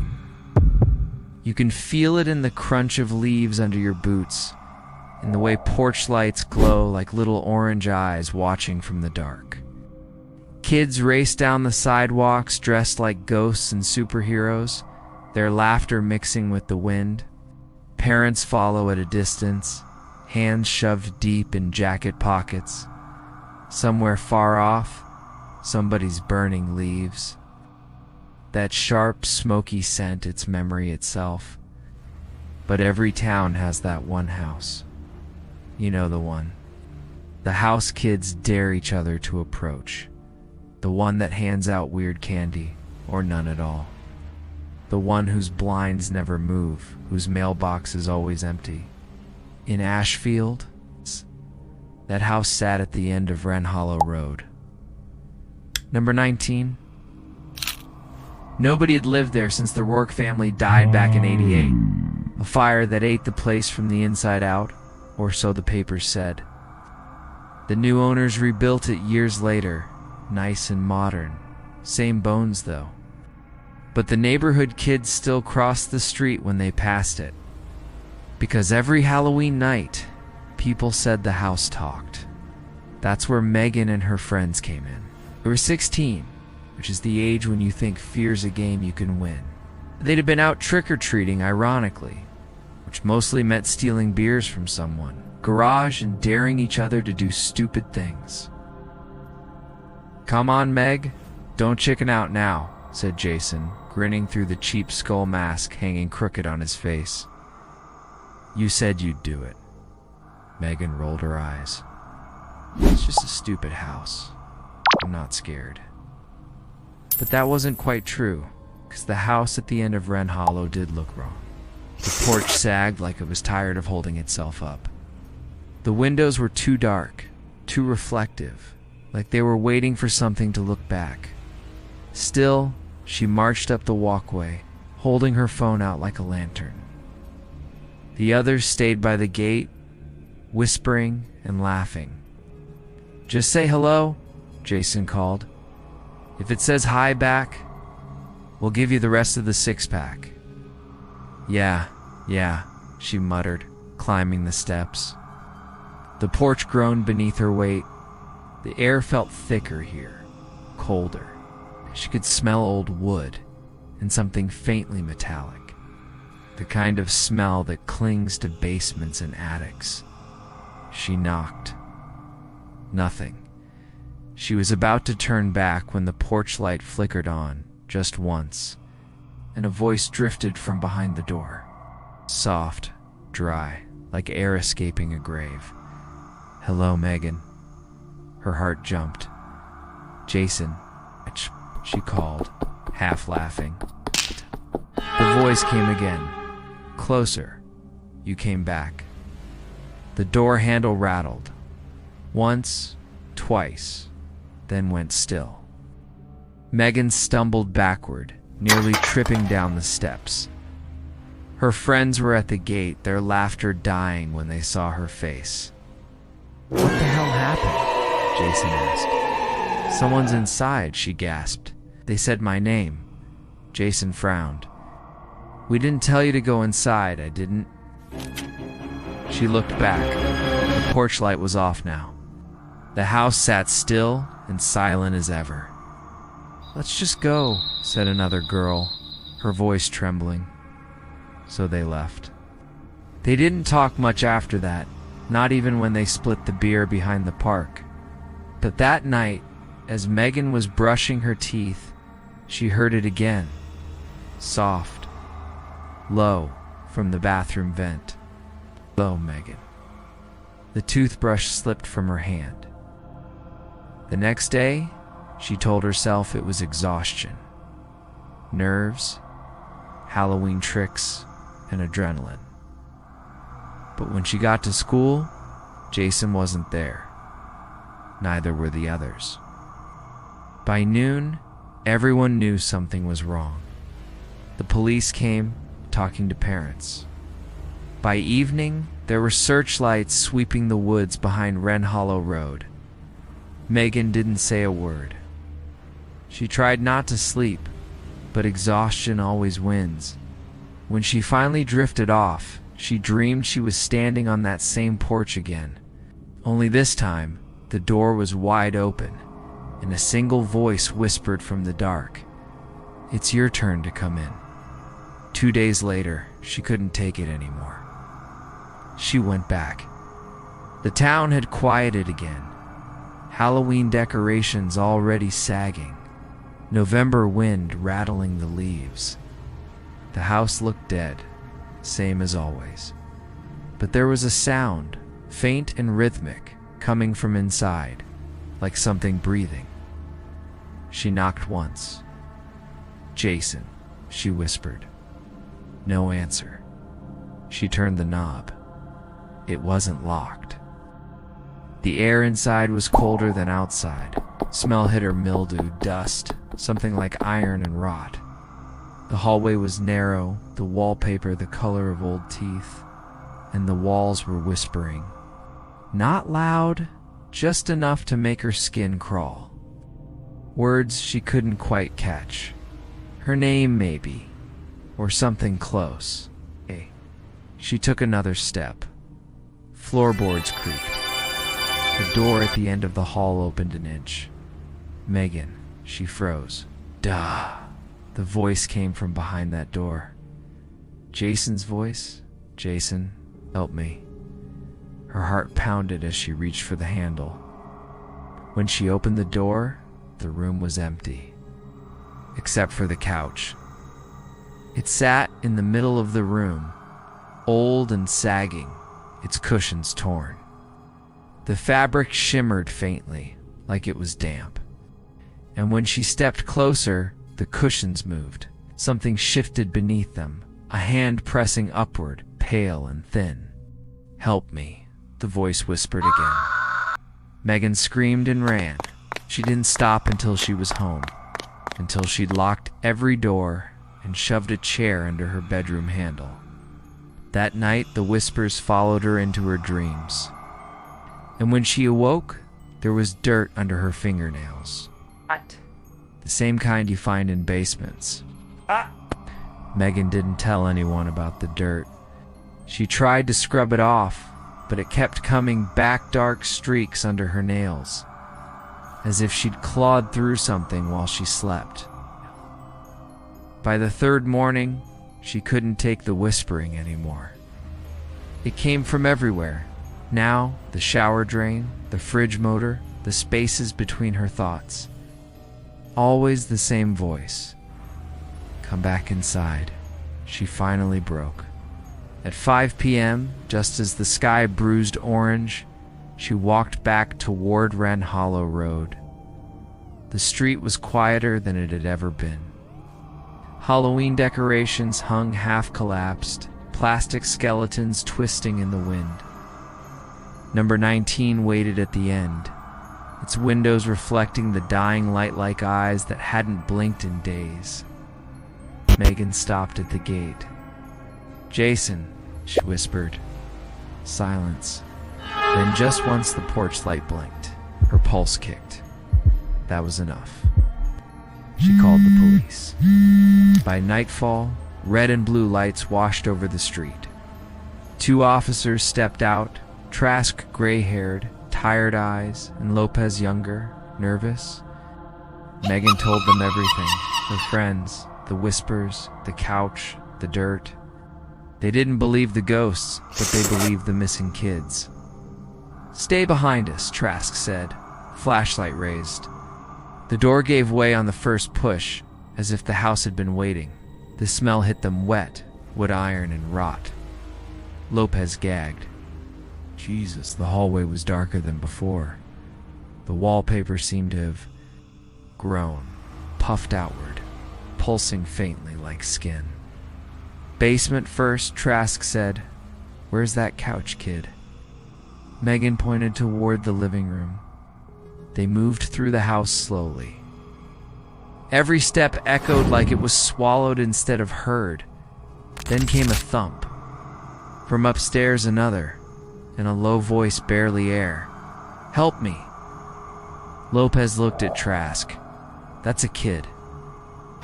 You can feel it in the crunch of leaves under your boots, in the way porch lights glow like little orange eyes watching from the dark. Kids race down the sidewalks dressed like ghosts and superheroes, their laughter mixing with the wind. Parents follow at a distance, hands shoved deep in jacket pockets. Somewhere far off, somebody's burning leaves. That sharp, smoky scent, it's memory itself. But every town has that one house. You know the one. The house kids dare each other to approach. The one that hands out weird candy, or none at all. The one whose blinds never move, whose mailbox is always empty. In Ashfield, that house sat at the end of Wren Hollow Road. Number 19. Nobody had lived there since the Rourke family died back in '88. A fire that ate the place from the inside out, or so the papers said. The new owners rebuilt it years later, nice and modern. Same bones, though. But the neighborhood kids still crossed the street when they passed it. Because every Halloween night, people said the house talked. That's where Megan and her friends came in. They were 16, which is the age when you think fear's a game you can win. They'd have been out trick-or-treating, ironically, which mostly meant stealing beers from someone, garage, and daring each other to do stupid things. "Come on, Meg," Don't chicken out now, said Jason, grinning through the cheap skull mask hanging crooked on his face. You said you'd do it. Megan rolled her eyes. It's just a stupid house. I'm not scared. But that wasn't quite true, because the house at the end of Wren Hollow did look wrong. The porch sagged like it was tired of holding itself up. The windows were too dark, too reflective, like they were waiting for something to look back. Still, she marched up the walkway, holding her phone out like a lantern. The others stayed by the gate, whispering and laughing. Just say hello, Jason called. If it says hi back, we'll give you the rest of the six-pack. Yeah, she muttered, climbing the steps. The porch groaned beneath her weight. The air felt thicker here, colder. She could smell old wood and something faintly metallic, the kind of smell that clings to basements and attics. She knocked. Nothing. She was about to turn back when the porch light flickered on, just once, and a voice drifted from behind the door. Soft, dry, like air escaping a grave. Hello, Megan. Her heart jumped. Jason, she called, half laughing. The voice came again. Closer. You came back. The door handle rattled. Once, twice, then went still. Megan stumbled backward, nearly tripping down the steps. Her friends were at the gate, their laughter dying when they saw her face. What the hell happened? Jason asked. Someone's inside, she gasped. They said my name. Jason frowned. We didn't tell you to go inside, I didn't. She looked back. The porch light was off now. The house sat still and silent as ever. Let's just go, said another girl, her voice trembling. So they left. They didn't talk much after that, not even when they split the beer behind the park. But that night, as Megan was brushing her teeth, she heard it again. Soft. Low, from the bathroom vent. Low, Megan. The toothbrush slipped from her hand. The next day, she told herself it was exhaustion. Nerves, Halloween tricks, and adrenaline. But when she got to school, Jason wasn't there. Neither were the others. By noon, everyone knew something was wrong. The police came, talking to parents. By evening, there were searchlights sweeping the woods behind Wren Hollow Road. Megan didn't say a word. She tried not to sleep, but exhaustion always wins. When she finally drifted off, she dreamed she was standing on that same porch again. Only this time, the door was wide open, and a single voice whispered from the dark, "It's your turn to come in." 2 days later, she couldn't take it anymore. She went back. The town had quieted again. Halloween decorations already sagging. November wind rattling the leaves. The house looked dead, same as always. But there was a sound, faint and rhythmic, coming from inside, like something breathing. She knocked once. "Jason," she whispered. No answer. She turned the knob. It wasn't locked. The air inside was colder than outside. Smell hit her: mildew, dust, something like iron and rot. The hallway was narrow, the wallpaper the color of old teeth, and the walls were whispering. Not loud, just enough to make her skin crawl. Words she couldn't quite catch. Her name, maybe, or something close. She took another step. Floorboards creaked. The door at the end of the hall opened an inch. "Megan," she froze. "Duh." The voice came from behind that door. Jason's voice? "Jason, help me." Her heart pounded as she reached for the handle. When she opened the door, the room was empty. except for the couch. It sat in the middle of the room, old and sagging, its cushions torn. The fabric shimmered faintly, like it was damp. And when she stepped closer, the cushions moved. Something shifted beneath them, a hand pressing upward, pale and thin. "Help me," the voice whispered again. Megan screamed and ran. She didn't stop until she was home, until she'd locked every door and shoved a chair under her bedroom handle. That night, the whispers followed her into her dreams. And when she awoke, there was dirt under her fingernails. What? The same kind you find in basements. Megan didn't tell anyone about the dirt. She tried to scrub it off, but it kept coming back, dark streaks under her nails, as if she'd clawed through something while she slept. By the third morning, she couldn't take the whispering anymore. It came from everywhere. Now, the shower drain, the fridge motor, the spaces between her thoughts. Always the same voice. "Come back inside." She finally broke. At 5 p.m., just as the sky bruised orange, she walked back toward Wren Hollow Road. The street was quieter than it had ever been. Halloween decorations hung half-collapsed, plastic skeletons twisting in the wind. Number 19 waited at the end, its windows reflecting the dying light like eyes that hadn't blinked in days. Megan stopped at the gate. "Jason," she whispered. Silence. Then just once the porch light blinked, her pulse kicked. That was enough. She called the police. By nightfall, red and blue lights washed over the street. 2 officers stepped out, Trask gray-haired, tired eyes, and Lopez younger, nervous. Megan told them everything, her friends, the whispers, the couch, the dirt. They didn't believe the ghosts, but they believed the missing kids. "Stay behind us," Trask said, flashlight raised. The door gave way on the first push, as if the house had been waiting. The smell hit them wet, wood iron and rot. Lopez gagged. Jesus, the hallway was darker than before. The wallpaper seemed to have grown, puffed outward, pulsing faintly like skin. "Basement first," Trask said. "Where's that couch, kid?" Megan pointed toward the living room. They moved through the house slowly. Every step echoed like it was swallowed instead of heard. Then came a thump. From upstairs another, in a low voice barely air. "Help me." Lopez looked at Trask. "That's a kid."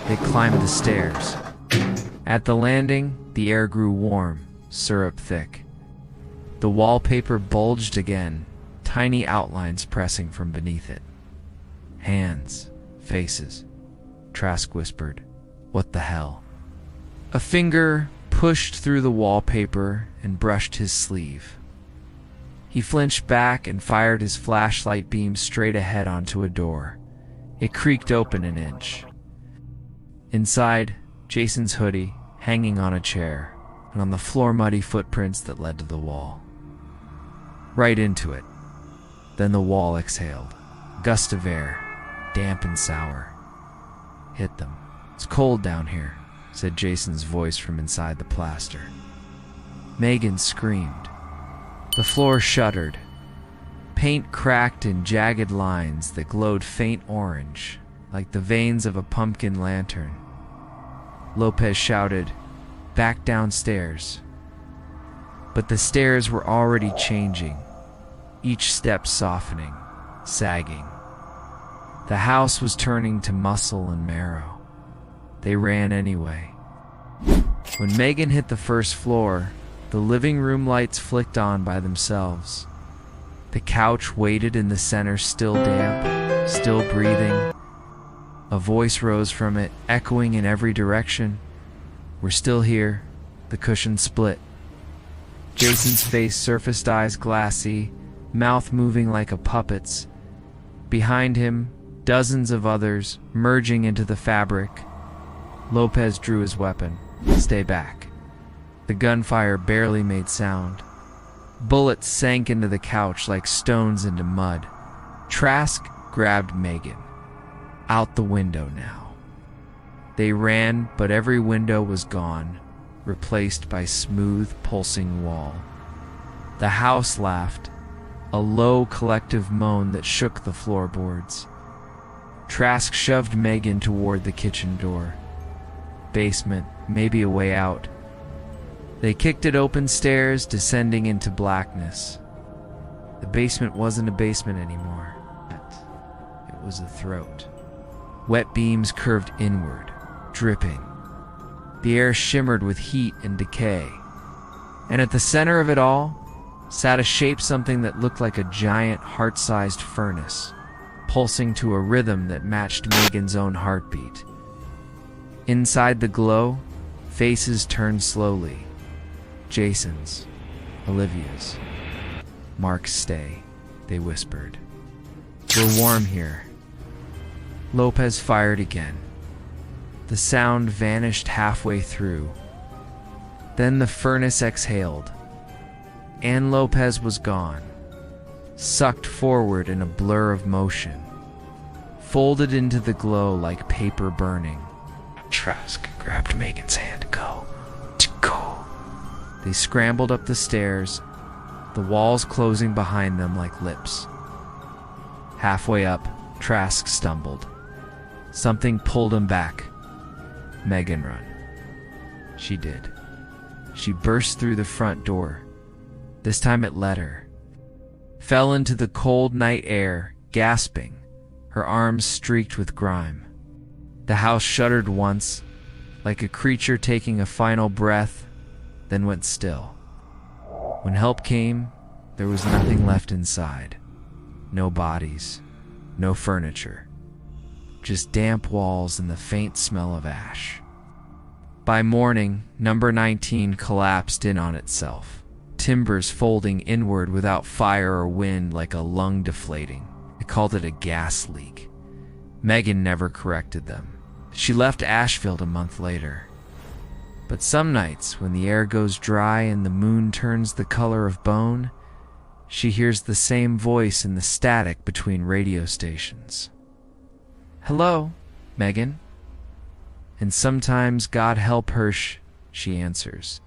They climbed the stairs. At the landing, the air grew warm, syrup thick. The wallpaper bulged again, tiny outlines pressing from beneath it. "Hands, faces," Trask whispered. "What the hell?" A finger pushed through the wallpaper and brushed his sleeve. He flinched back and fired his flashlight beam straight ahead onto a door. It creaked open an inch. Inside, Jason's hoodie, hanging on a chair, and on the floor muddy footprints that led to the wall. Right into it. Then the wall exhaled. A gust of air, damp and sour. "Hit them. It's cold down here," said Jason's voice from inside the plaster. Megan screamed. The floor shuddered. Paint cracked in jagged lines that glowed faint orange, like the veins of a pumpkin lantern. Lopez shouted, "Back downstairs." But the stairs were already changing, each step softening, sagging. The house was turning to muscle and marrow. They ran anyway. When Megan hit the first floor, the living room lights flicked on by themselves. The couch waited in the center, still damp, still breathing. A voice rose from it, echoing in every direction. "We're still here." The cushion split. Jason's face surfaced, eyes glassy, mouth moving like a puppet's. Behind him, dozens of others merging into the fabric. Lopez drew his weapon. Stay back. The gunfire barely made sound. Bullets sank into the couch like stones into mud. Trask grabbed Megan. Out the window now. They ran, but every window was gone, replaced by smooth, pulsing wall. The house laughed, a low collective moan that shook the floorboards. Trask shoved Megan toward the kitchen door. Basement, maybe a way out. They kicked it open stairs, descending into blackness. The basement wasn't a basement anymore. It was a throat. Wet beams curved inward, dripping. The air shimmered with heat and decay. And at the center of it all sat a shape, something that looked like a giant heart-sized furnace, pulsing to a rhythm that matched Megan's own heartbeat. Inside the glow, faces turned slowly. Jason's, Olivia's. Mark, stay, they whispered. We're warm here. Lopez fired again. The sound vanished halfway through. Then the furnace exhaled. And Lopez was gone, sucked forward in a blur of motion, folded into the glow like paper burning. Trask grabbed Megan's hand. Go. They scrambled up the stairs, the walls closing behind them like lips. Halfway up, Trask stumbled. Something pulled him back. Megan, run. She did. She burst through the front door. This time it let her. Fell into the cold night air, gasping, her arms streaked with grime. The house shuddered once, like a creature taking a final breath, then went still. When help came, there was nothing left inside. No bodies, no furniture. Just damp walls and the faint smell of ash. By morning, number 19 collapsed in on itself. Timbers folding inward without fire or wind like a lung deflating. They called it a gas leak. Megan never corrected them. She left Ashfield a month later. But some nights, when the air goes dry and the moon turns the color of bone, she hears the same voice in the static between radio stations. Hello, Megan. And sometimes, God help her, she answers.